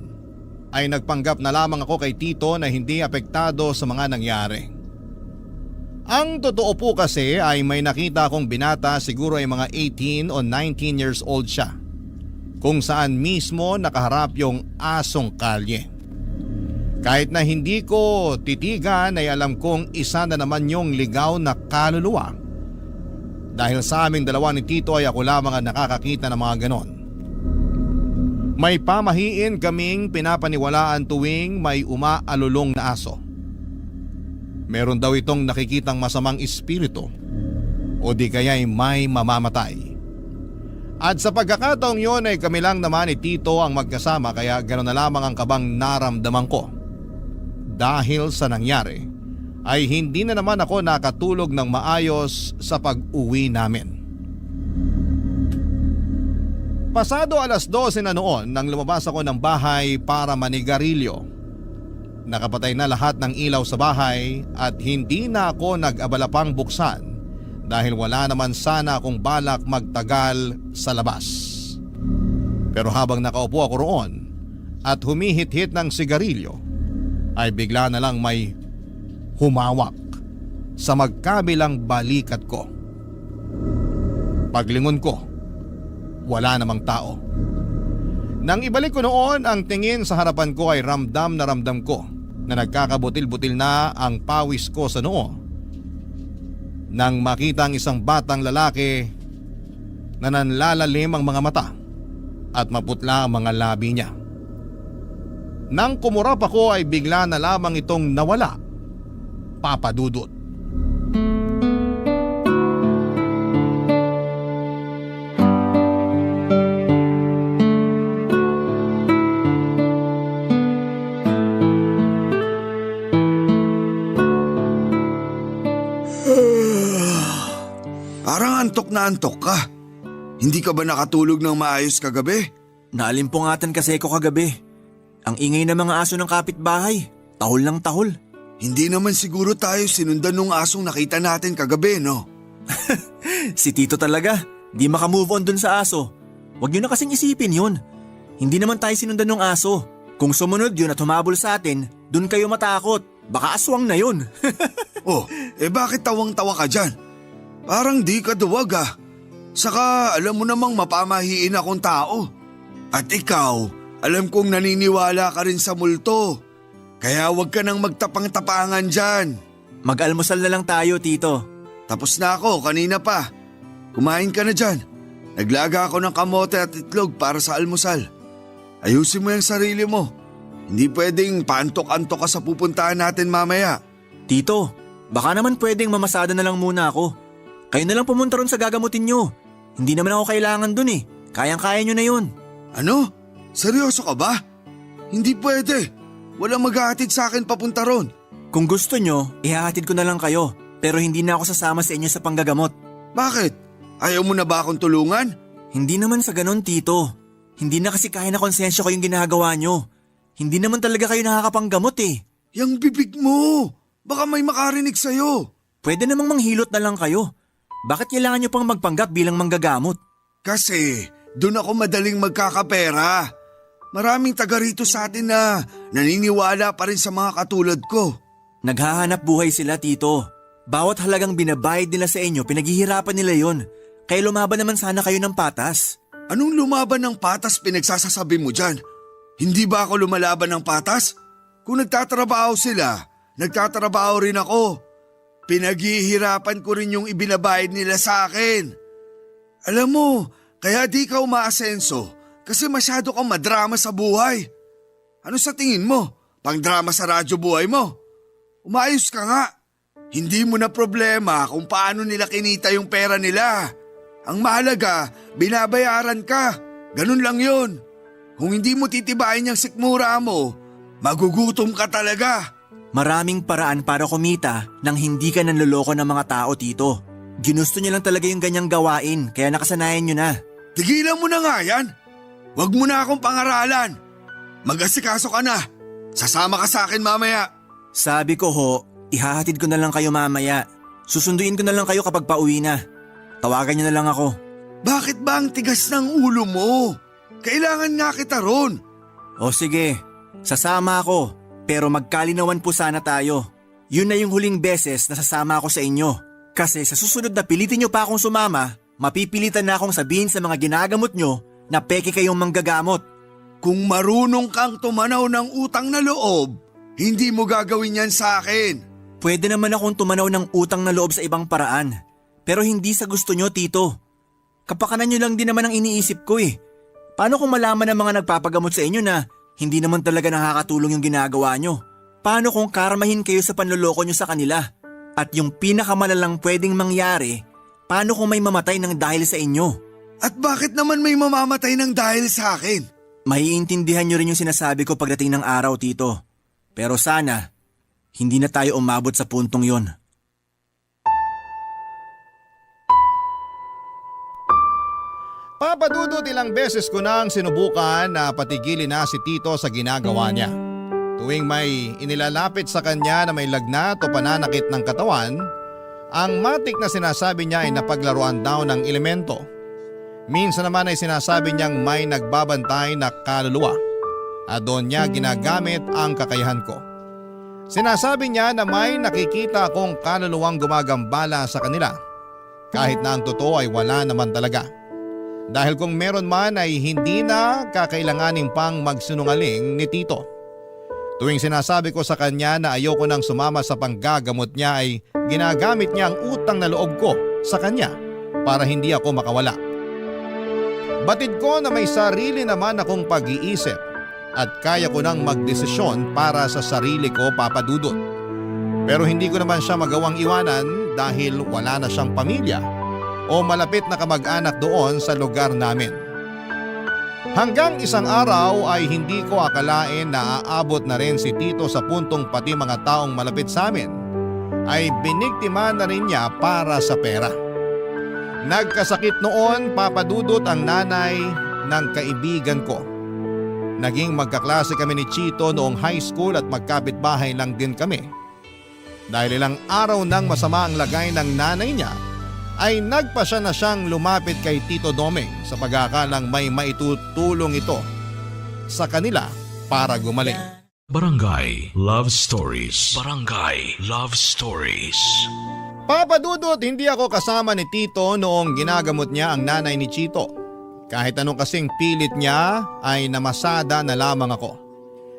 ay nagpanggap na lamang ako kay Tito na hindi apektado sa mga nangyari. Ang totoo po kasi ay may nakita akong binata, siguro ay mga 18 o 19 years old siya, kung saan mismo nakaharap yung asong kalye. Kahit na hindi ko titigan ay alam kong isa na naman yung ligaw na kaluluwa. Dahil sa aming dalawa ni Tito ay ako lamang ang nakakakita ng mga ganon. May pamahiin kaming pinapaniwalaan tuwing may umaalulong na aso. Meron daw itong nakikitang masamang espiritu o di kaya'y may mamamatay. At sa pagkakataong yon ay kami lang naman ni Tito ang magkasama, kaya gano'n na lamang ang kabang naramdaman ko. Dahil sa nangyari ay hindi na naman ako nakatulog ng maayos sa pag-uwi namin. Pasado 12:00 na noon nang lumabas ako ng bahay para manigarilyo. Nakapatay na lahat ng ilaw sa bahay at hindi na ako nag-abala pang buksan dahil wala naman sana akong balak magtagal sa labas. Pero habang nakaupo ako roon at humihit-hit ng sigarilyo ay bigla na lang may humawak sa magkabilang balikat ko. Paglingon ko, wala namang tao. Nang ibalik ko noon ang tingin sa harapan ko ay ramdam na ramdam ko na nagkakabutil-butil na ang pawis ko sa noo. Nang makita ang isang batang lalaki na nanlalalim ang mga mata at maputla ang mga labi niya. Nang kumurap ako ay bigla na lamang itong nawala, Papa Dudut. Parang antok na antok ka. Hindi ka ba nakatulog ng maayos kagabi? Naalimpungatan kasi ako kagabi. Ang ingay ng mga aso ng kapitbahay. Tahol ng tahol. Hindi naman siguro tayo sinundan nung asong nakita natin kagabi, no? Si Tito talaga. Di makamove on dun sa aso. Huwag niyo na kasing isipin yun. Hindi naman tayo sinundan ng aso. Kung sumunod yun at humabol sa atin, dun kayo matakot. Baka aswang na yun. Oh, bakit tawang-tawa ka dyan? Parang di ka duwag ah. Saka alam mo namang mapamahiin akong tao. At ikaw, alam kong naniniwala ka rin sa multo. Kaya wag ka nang magtapang-tapangan dyan. Mag-almusal na lang tayo, Tito. Tapos na ako, kanina pa. Kumain ka na dyan. Naglaga ako ng kamote at itlog para sa almusal. Ayusin mo yung sarili mo. Hindi pwedeng paantok-antok ka sa pupuntahan natin mamaya. Tito, baka naman pwedeng mamasada na lang muna ako. Kayo na lang pumunta ron sa gagamutin nyo. Hindi naman ako kailangan dun eh. Kayang-kaya nyo na yun. Ano? Seryoso ka ba? Hindi pwede. Walang maghahatid sa akin papunta ron. Kung gusto nyo, ihahatid ko na lang kayo. Pero hindi na ako sasama sa inyo sa panggagamot. Bakit? Ayaw mo na ba akong tulungan? Hindi naman sa ganon, Tito. Hindi na kasi kaya na konsensya ko yung ginagawa nyo. Hindi naman talaga kayo nakakapanggamot eh. Yang bibig mo. Baka may makarinig sa'yo. Pwede namang manghilot na lang kayo. Bakit kailangan nyo pang magpanggap bilang manggagamot? Kasi doon ako madaling magkakapera. Maraming taga rito sa atin na naniniwala pa rin sa mga katulad ko. Naghahanap buhay sila, Tito. Bawat halagang binabayad nila sa inyo, pinaghihirapan nila yon. Kaya lumaban naman sana kayo ng patas. Anong lumaban ng patas pinagsasasabi mo dyan? Hindi ba ako lumalaban ng patas? Kung nagtatrabaho sila, nagtatrabaho rin ako. Pinaghihirapan ko rin yung ibinabayad nila sa akin. Alam mo, kaya di ka umaasenso kasi masyado kang madrama sa buhay. Ano sa tingin mo? Pang-drama sa radyo buhay mo? Umayos ka nga. Hindi mo na problema kung paano nila kinita yung pera nila. Ang mahalaga, binabayaran ka. Ganun lang yun. Kung hindi mo titibayin yung sikmura mo, magugutom ka talaga. Maraming paraan para kumita nang hindi ka nanloloko ng mga tao, Tito. Ginusto niyo lang talaga yung ganyang gawain kaya nakasanayan niyo na. Tigilan mo na nga yan. Huwag mo na akong pangaralan. Mag-asikaso ka na. Sasama ka sa akin mamaya. Sabi ko ho, ihahatid ko na lang kayo mamaya. Susunduin ko na lang kayo kapag pauwi na. Tawagan niyo na lang ako. Bakit ba ang tigas ng ulo mo? Kailangan nga kita ron. O sige, sasama ako. Pero magkalinawan po sana tayo. Yun na yung huling beses na sasama ako sa inyo. Kasi sa susunod na pilitin nyo pa akong sumama, mapipilitan na akong sabihin sa mga ginagamot nyo na peke kayong manggagamot. Kung marunong kang tumanaw ng utang na loob, hindi mo gagawin yan sa akin. Pwede naman akong tumanaw ng utang na loob sa ibang paraan. Pero hindi sa gusto nyo, Tito. Kapakanan nyo lang din naman ang iniisip ko eh. Paano kung malaman ng mga nagpapagamot sa inyo na hindi naman talaga nakakatulong yung ginagawa nyo? Paano kung karmahin kayo sa panloloko nyo sa kanila? At yung pinakamalalang pwedeng mangyari, paano kung may mamatay ng dahil sa inyo? At bakit naman may mamamatay ng dahil sa akin? Maiintindihan nyo rin yung sinasabi ko pagdating ng araw, Tito. Pero sana, hindi na tayo umabot sa puntong yon. Papa Dudut, ilang beses ko nang sinubukan na patigilin na si Tito sa ginagawa niya. Tuwing may inilalapit sa kanya na may lagnat o pananakit ng katawan, ang matik na sinasabi niya ay napaglaruan daw ng elemento. Minsan naman ay sinasabi niyang may nagbabantay na kaluluwa at doon niya ginagamit ang kakayahan ko. Sinasabi niya na may nakikita akong kaluluwang gumagambala sa kanila kahit na ang totoo ay wala naman talaga. Dahil kung meron man ay hindi na kakailanganin pang magsinungaling ni Tito. Tuwing sinasabi ko sa kanya na ayoko nang sumama sa panggagamot niya ay ginagamit niya ang utang na loob ko sa kanya para hindi ako makawala. Batid ko na may sarili naman akong pag-iisip at kaya ko nang magdesisyon para sa sarili ko, Papa Dudut. Pero hindi ko naman siya magawang iwanan dahil wala na siyang pamilya o malapit na kamag-anak doon sa lugar namin. Hanggang isang araw ay hindi ko akalain na aabot na rin si Tito sa puntong pati mga taong malapit sa amin ay biniktima na rin niya para sa pera. Nagkasakit noon, Papa Dudut, ang nanay ng kaibigan ko. Naging magkaklase kami ni Chito noong high school at magkapitbahay lang din kami. Dahil ilang araw nang masama ang lagay ng nanay niya, ay nagpasya na siyang lumapit kay Tito Domeng sa pag-aakalang may maitutulong ito sa kanila para gumaling. Barangay Love Stories. Barangay Love Stories. Papa Dudut, hindi ako kasama ni Tito noong ginagamot niya ang nanay ni Chito. Kahit anong kasing pilit niya ay namasada na lamang ako.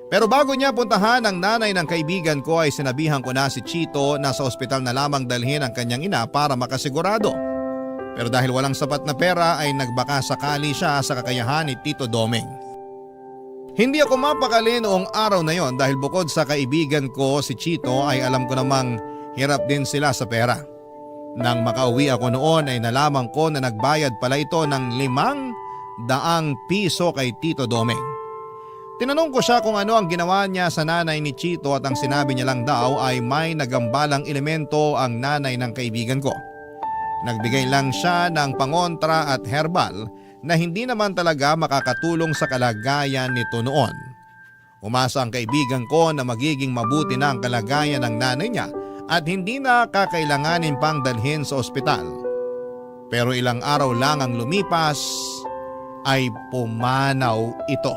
Pero bago niya puntahan ang nanay ng kaibigan ko ay sinabihan ko na si Chito na sa ospital na lamang dalhin ang kanyang ina para makasigurado. Pero dahil walang sapat na pera ay nagbaka sakali siya sa kakayahan ni Tito Domeng. Hindi ako mapakali noong araw na yon dahil bukod sa kaibigan ko si Chito ay alam ko namang hirap din sila sa pera. Nang makauwi ako noon ay nalaman ko na nagbayad pala ito ng 500 piso kay Tito Domeng. Tinanong ko siya kung ano ang ginawa niya sa nanay ni Chito at ang sinabi niya lang daw ay may nagambalang elemento ang nanay ng kaibigan ko. Nagbigay lang siya ng pangontra at herbal na hindi naman talaga makakatulong sa kalagayan nito noon. Umasa ang kaibigan ko na magiging mabuti na ang kalagayan ng nanay niya at hindi na kakailanganin pang dalhin sa ospital. Pero ilang araw lang ang lumipas ay pumanaw ito.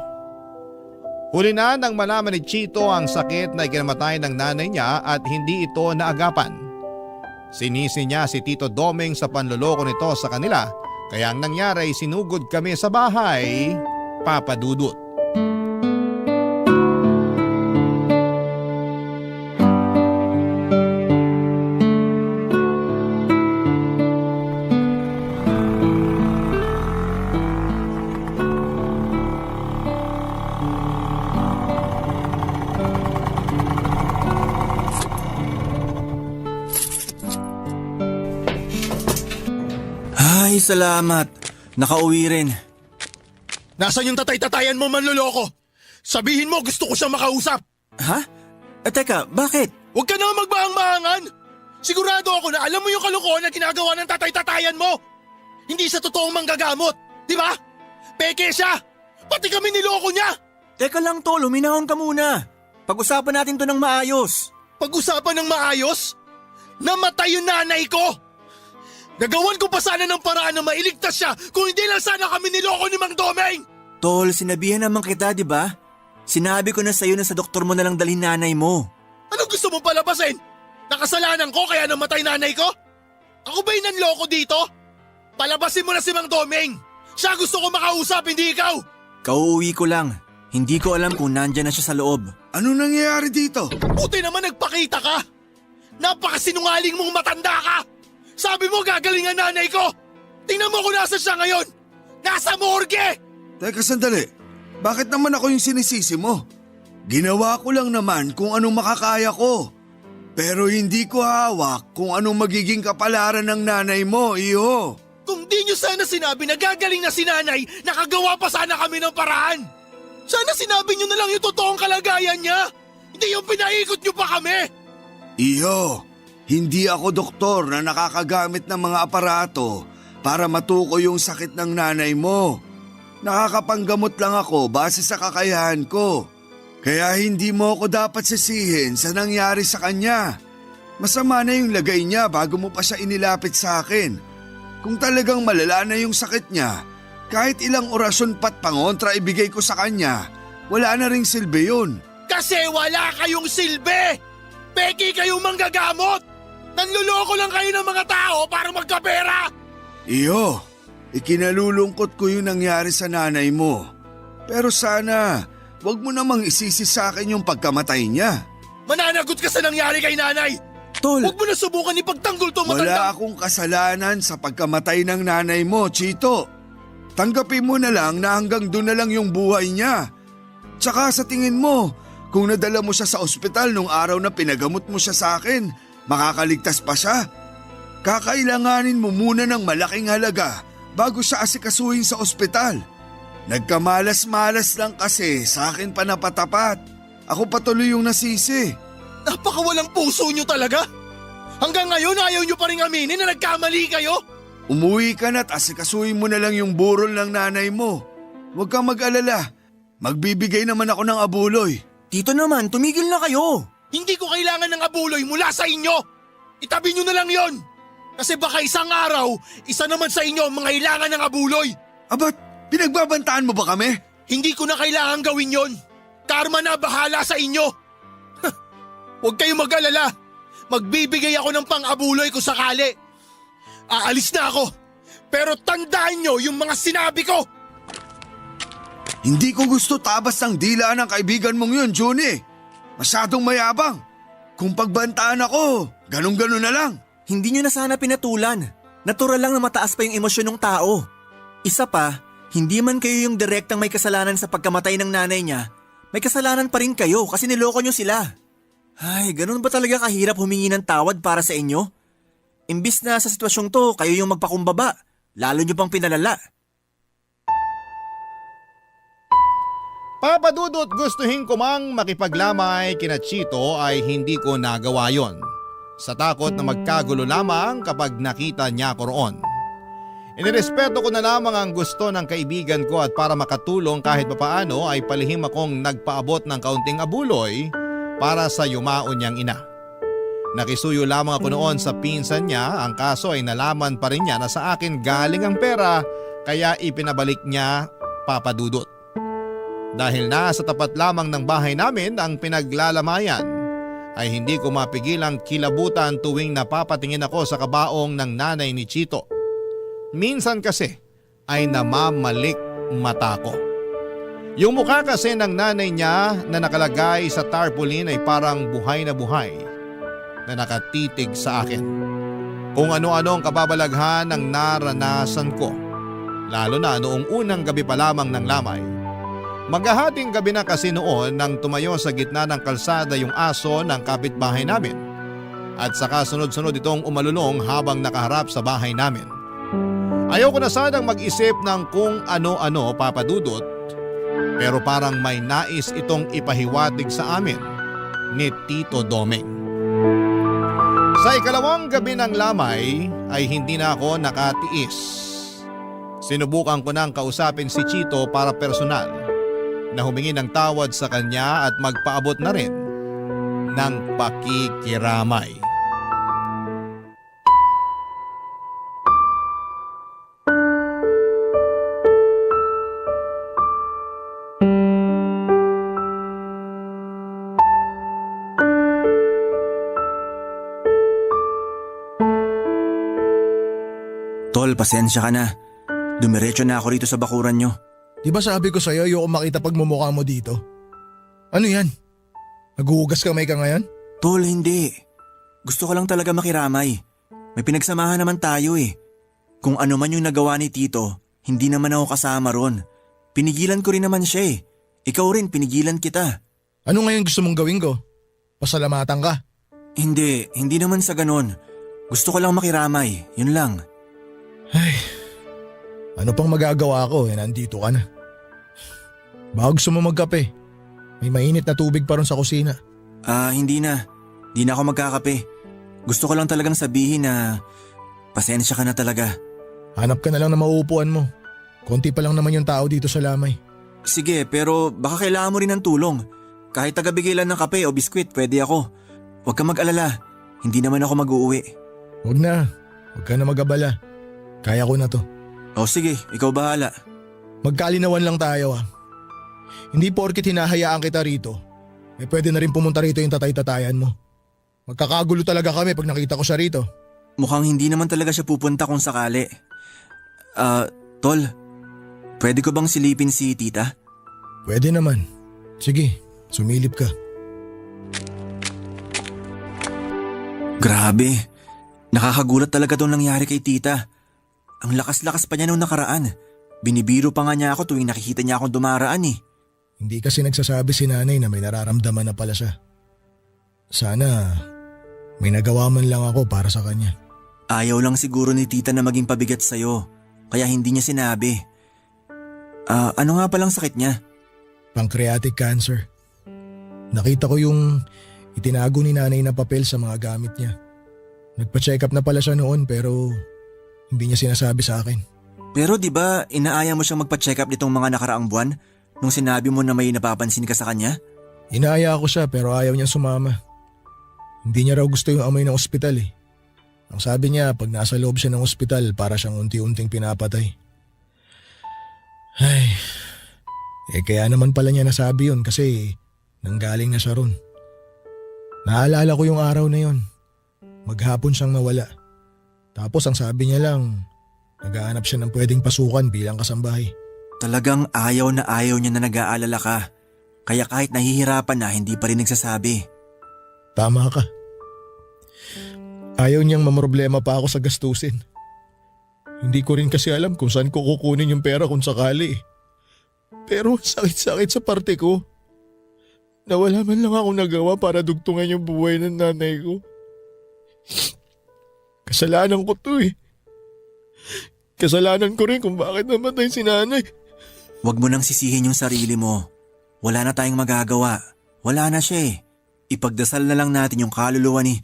Huli na nang malaman ni Chito ang sakit na ikinamatay ng nanay niya at hindi ito naagapan. Sinisi niya si Tito Domeng sa panloloko nito sa kanila kaya ang nangyari ay sinugod kami sa bahay, Papa Dudut. Ay, salamat. Nakauwi rin. Nasaan yung tatay-tatayan mo, manloloko? Sabihin mo gusto ko siyang makausap. Ha? Teka, bakit? Huwag ka na magbahang-bahangan. Sigurado ako na alam mo yung kalokohan na ginagawa ng tatay-tatayan mo. Hindi sa totoong manggagamot, di ba? Peke siya. Pati kami niloko niya. Teka lang tol, huminahon ka muna. Pag-usapan natin to ng maayos. Pag-usapan ng maayos? Namatay yung nanay ko. Nagawan ko pa sana ng paraan na mailigtas siya kung hindi lang sana kami niloko ni Mang Domeng. Tol, sinabihan naman kita, di ba? Sinabi ko na sa'yo na sa doktor mo na lang dalhin nanay mo. Anong gusto mong palabasin? Nakasalanan ko kaya namatay nanay ko? Ako ba yung nanloko dito? Palabasin mo na si Mang Domeng. Siya gusto ko makausap, hindi ikaw. Kauuwi ko lang. Hindi ko alam kung nandyan na siya sa loob. Ano nangyayari dito? Buti naman nagpakita ka. Napakasinungaling mong matanda ka. Sabi mo gagaling ang nanay ko. Tingnan mo kung nasa siya ngayon. Nasa morgue. Teka sandali, bakit naman ako yung sinisisi mo? Ginawa ko lang naman kung anong makakaya ko. Pero hindi ko hawak kung anong magiging kapalaran ng nanay mo, iho. Kung di nyo sana sinabi na gagaling na si nanay, nakagawa pa sana kami ng paraan. Sana sinabi nyo na lang yung totoong kalagayan niya. Hindi yung pinaikot nyo pa kami. Iho, hindi ako doktor na nakakagamit ng mga aparato para matukoy yung sakit ng nanay mo. Nakakapanggamot lang ako base sa kakayahan ko. Kaya hindi mo ako dapat sisihin sa nangyari sa kanya. Masama na yung lagay niya bago mo pa siya inilapit sa akin. Kung talagang malala na yung sakit niya, kahit ilang orasyon pat pangontra ibigay ko sa kanya, wala na ring silbi yun. Kasi wala kayong silbi! Peki kayong manggagamot! Nanluloko lang kayo ng mga tao para magkapera! Iyo, ikinalulungkot ko yung nangyari sa nanay mo. Pero sana, wag mo namang isisi sa akin yung pagkamatay niya. Mananagot ka sa nangyari kay nanay! Tol, Huwag mo na subukan ipagtanggol to matanda! Wala akong kasalanan sa pagkamatay ng nanay mo, Chito. Tanggapin mo na lang na hanggang doon na lang yung buhay niya. Tsaka sa tingin mo, kung nadala mo siya sa ospital nung araw na pinagamot mo siya sa akin, makakaligtas pa siya? Kakailanganin mo muna ng malaking halaga bago siya asikasuhin sa ospital. Nagkamalas-malas lang kasi sa akin pa napatapat. Ako patuloy yung nasisi. Napakawalang puso nyo talaga! Hanggang ngayon ayaw nyo pa rin aminin na nagkamali kayo? Umuwi ka na't asikasuhin mo na lang yung burol ng nanay mo. Huwag kang mag-alala. Magbibigay naman ako ng abuloy. Tito naman, tumigil na kayo. Hindi ko kailangan ng abuloy mula sa inyo! Itabi nyo na lang yon! Kasi baka isang araw, isa naman sa inyo ang mangailangan ng abuloy! Abat, pinagbabantaan mo ba kami? Hindi ko na kailangan gawin yon! Karma na bahala sa inyo! Huwag kayong mag-alala! Magbibigay ako ng pang-abuloy kung sakali! Aalis na ako! Pero tandaan nyo yung mga sinabi ko! Hindi ko gusto tabas ng dila ng kaibigan mong yun, Johnny. Masyadong mayabang. Kung pagbantaan ako, ganun-ganun na lang. Hindi nyo na sana pinatulan. Natural lang na mataas pa yung emosyon ng tao. Isa pa, hindi man kayo yung direktang may kasalanan sa pagkamatay ng nanay niya, may kasalanan pa rin kayo kasi niloko nyo sila. Ay, ganun ba talaga kahirap humingi ng tawad para sa inyo? Imbis na sa sitwasyong to, kayo yung magpakumbaba. Lalo nyo pang pinalala. Papa Dudut, gustuhin ko mang makipaglamay kina Chito ay hindi ko nagawa yon. Sa takot na magkagulo lamang kapag nakita niya ko roon. Inirespeto ko na lamang ang gusto ng kaibigan ko at para makatulong kahit papaano ay palihim akong nagpaabot ng kaunting abuloy para sa yumaon niyang ina. Nakisuyo lamang ako noon sa pinsan niya, ang kaso ay nalaman pa rin niya na sa akin galing ang pera kaya ipinabalik niya, Papa Dudut. Dahil nasa tapat lamang ng bahay namin ang pinaglalamayan, ay hindi ko mapigilang kilabutan tuwing napapatingin ako sa kabaong ng nanay ni Chito. Minsan kasi ay namamalik mata ko. Yung mukha kasi ng nanay niya na nakalagay sa tarpaulin ay parang buhay na nakatitig sa akin. Kung ano-ano ang kababalaghan ng naranasan ko, lalo na noong unang gabi pa lamang ng lamay. Maghahating gabi na kasi noon nang tumayo sa gitna ng kalsada yung aso ng kapitbahay namin at saka sunod-sunod itong umalulong habang nakaharap sa bahay namin. Ayoko na sanang mag-isip ng kung ano-ano, Papa Dudut, pero parang may nais itong ipahiwatig sa amin ni Tito Domeng. Sa ikalawang gabi ng lamay ay hindi na ako nakatiis. Sinubukan ko nang kausapin si Chito para personal na humingi ng tawad sa kanya at magpaabot na rin ng pakikiramay. Tol, pasensya ka na. Dumiretso na ako rito sa bakuran nyo. Di ba sabi ko sa'yo ayoko makita pagmumukha mo dito? Ano yan? Naghuhugas kamay ka ngayon? Tol, hindi. Gusto ko lang talaga makiramay. May pinagsamahan naman tayo eh. Kung ano man yung nagawa ni Tito, hindi naman ako kasama ron. Pinigilan ko rin naman siya eh. Ikaw rin, pinigilan kita. Ano ngayon gusto mong gawin ko? Pasalamatan ka? Hindi naman sa ganon. Gusto ko lang makiramay, yun lang. Ay, ano pang magagawa ko nandito ka na. Baka gusto mo magkape. May mainit na tubig pa ron sa kusina. Hindi na. Di na ako magkakape. Gusto ko lang talagang sabihin na pasensya ka na talaga. Hanap ka na lang na mauupuan mo. Konti pa lang naman yung tao dito sa lamay. Sige, pero baka kailangan mo rin ng tulong. Kahit tagabigay lang ng kape o biskwit, pwede ako. Huwag ka mag-alala. Hindi naman ako mag-uuwi. Huwag na. Huwag ka na mag-abala. Kaya ko na to. O sige, ikaw bahala. Magkalinawan lang tayo Hindi porket hinahayaan kita rito, pwede na rin pumunta rito yung tatay-tatayan mo. Magkakagulo talaga kami pag nakita ko siya rito. Mukhang hindi naman talaga siya pupunta kung sakali. Tol, pwede ko bang silipin si tita? Pwede naman. Sige, sumilip ka. Grabe, nakakagulat talaga itong nangyari kay tita. Ang lakas-lakas pa niya nung nakaraan. Binibiro pa nga niya ako tuwing nakikita niya akong dumaraan eh. Hindi kasi nagsasabi si nanay na may nararamdaman na pala siya. Sana may nagawa man lang ako para sa kanya. Ayaw lang siguro ni tita na maging pabigat sa'yo, kaya hindi niya sinabi. Ano nga palang sakit niya? Pancreatic cancer. Nakita ko yung itinago ni nanay na papel sa mga gamit niya. Nagpa-check up na pala siya noon pero hindi niya sinasabi sa akin. Pero di ba inaaya mo siyang magpa-check up nitong mga nakaraang buwan nung sinabi mo na may napapansin ka sa kanya? Inaaya ko siya pero ayaw niyang sumama. Hindi niya raw gusto yung amoy ng ospital eh. Ang sabi niya pag nasa loob siya ng ospital para siyang unti-unting pinapatay. Ay, kaya naman pala niya nasabi yun kasi nanggaling na siya ron. Naalala ko yung araw na yun. Maghapon siyang nawala. Tapos ang sabi niya lang, naghahanap siya ng pwedeng pasukan bilang kasambahay. Talagang ayaw niya na nag-aalala ka. Kaya kahit nahihirapan na hindi pa rin nagsasabi. Tama ka. Ayaw niyang mamroblema pa ako sa gastusin. Hindi ko rin kasi alam kung saan ko kukunin yung pera kung sakali. Pero sakit-sakit sa parte ko. Nawala man lang ako nagawa para dugtungan yung buhay ng nanay ko. Kasalanan ko to eh. Kasalanan ko rin kung bakit namatay si nanay. Huwag mo nang sisihin yung sarili mo. Wala na tayong magagawa. Wala na siya eh. Ipagdasal na lang natin yung kaluluwa ni…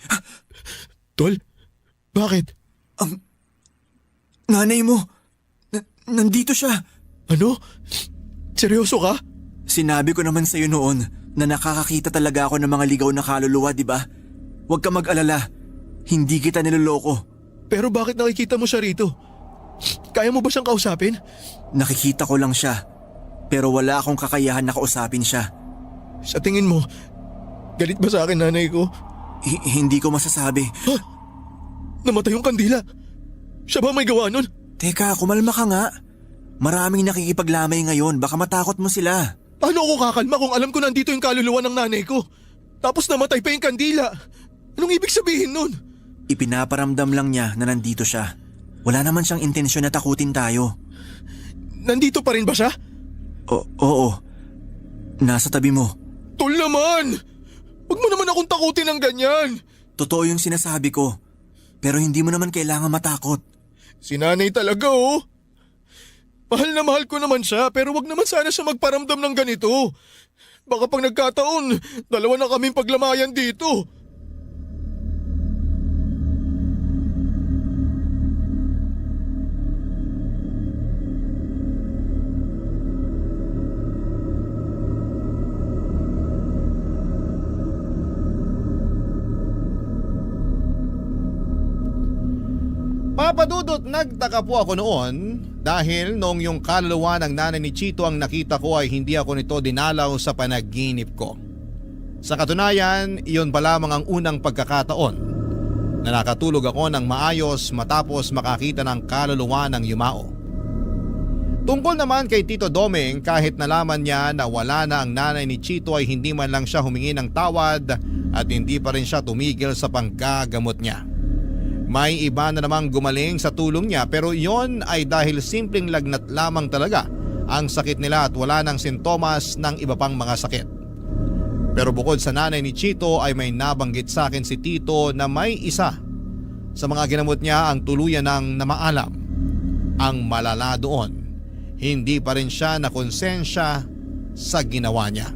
Tol, bakit? Ang… nanay mo! Nandito siya! Ano? Seryoso ka? Sinabi ko naman sa'yo noon na nakakakita talaga ako ng mga ligaw na kaluluwa, di ba? Huwag ka mag-alala. Hindi kita niloloko. Pero bakit nakikita mo siya rito? Kaya mo ba siyang kausapin? Nakikita ko lang siya. Pero wala akong kakayahan na kausapin siya. Sa tingin mo, galit ba sa akin nanay ko? Hindi ko masasabi. Ha? Namatay yung kandila. Siya ba may gawa nun? Teka, kumalma ka nga. Maraming nakikipaglamay ngayon. Baka matakot mo sila. Paano ako kakalma kung alam ko nandito yung kaluluwa ng nanay ko? Tapos namatay pa yung kandila. Anong ibig sabihin nun? Ipinaparamdam lang niya na nandito siya. Wala naman siyang intensyon na takutin tayo. Nandito pa rin ba siya? Oo. Nasa tabi mo. Tol naman! Huwag mo naman akong takutin ng ganyan. Totoo yung sinasabi ko. Pero hindi mo naman kailangan matakot. Si nanay talaga oh. Mahal na mahal ko naman siya pero wag naman sana siya magparamdam ng ganito. Baka pag nagkataon, dalawa na kaming paglamayan dito. Papadudot, nagtaka po ako noon dahil noong yung kaluluwa ng nanay ni Chito ang nakita ko ay hindi ako nito dinalaw sa panaginip ko. Sa katunayan, iyon pa lamang ang unang pagkakataon na nakatulog ako ng maayos matapos makakita ng kaluluwa ng yumao. Tungkol naman kay Tito Doming, kahit nalaman niya na wala na ang nanay ni Chito ay hindi man lang siya humingi ng tawad at hindi pa rin siya tumigil sa panggagamot niya. May iba na namang gumaling sa tulong niya pero yon ay dahil simpleng lagnat lamang talaga ang sakit nila at wala ng sintomas ng iba pang mga sakit. Pero bukod sa nanay ni Chito ay may nabanggit sa akin si Tito na may isa sa mga ginamot niya ang tuluyan ng namaalam. Ang malala doon, hindi pa rin siya nakonsensya sa ginawa niya.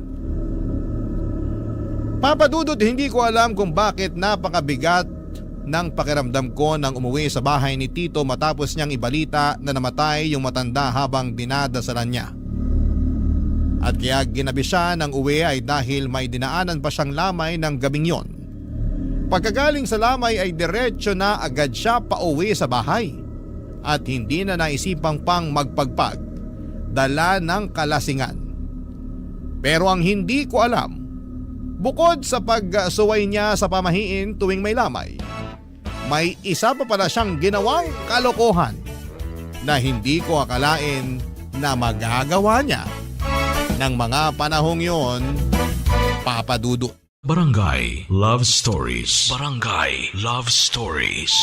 Papadudot, hindi ko alam kung bakit napakabigat ng pakiramdam ko nang umuwi sa bahay ni Tito matapos niyang ibalita na namatay yung matanda habang dinadasalan niya. At kaya ginabi siya ng uwi ay dahil may dinaanan pa siyang lamay ng gabing yon. Pagkagaling sa lamay ay diretsyo na agad siya pauwi sa bahay at hindi na naisipang pang magpagpag, dala ng kalasingan. Pero ang hindi ko alam, Bukod sa pagsuway niya sa pamahiin tuwing may lamay, may isa pa pala siyang ginawang kalokohan na hindi ko akalain na magagawa niya ng mga panahong yon, Papa Dudut. Barangay Love Stories. Barangay Love Stories.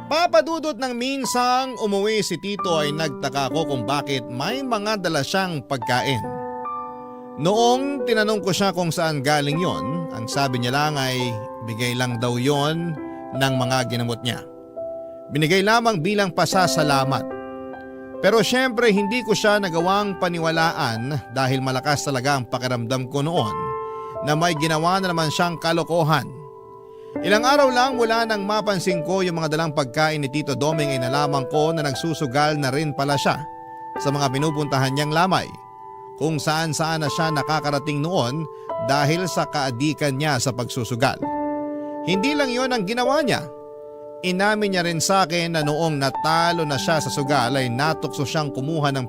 Papa Dudut, nang minsang umuwi si Tito ay nagtaka ko kung bakit may mga dala siyang pagkain. Noong tinanong ko siya kung saan galing yon, ang sabi niya lang ay bigay lang daw yon ng mga ginamot niya. Binigay lamang bilang pasasalamat. Pero syempre hindi ko siya nagawang paniwalaan dahil malakas talaga ang pakiramdam ko noon na may ginawa na naman siyang kalokohan. Ilang araw lang mula nang mapansin ko yung mga dalang pagkain ni Tito Doming ay nalaman ko na nagsusugal na rin pala siya sa mga pinupuntahan niyang lamay, kung saan na siya nakakarating noon dahil sa kaadikan niya sa pagsusugal. Hindi lang yon ang ginawa niya. Inamin niya rin sa akin na noong natalo na siya sa sugal ay natukso siyang kumuha ng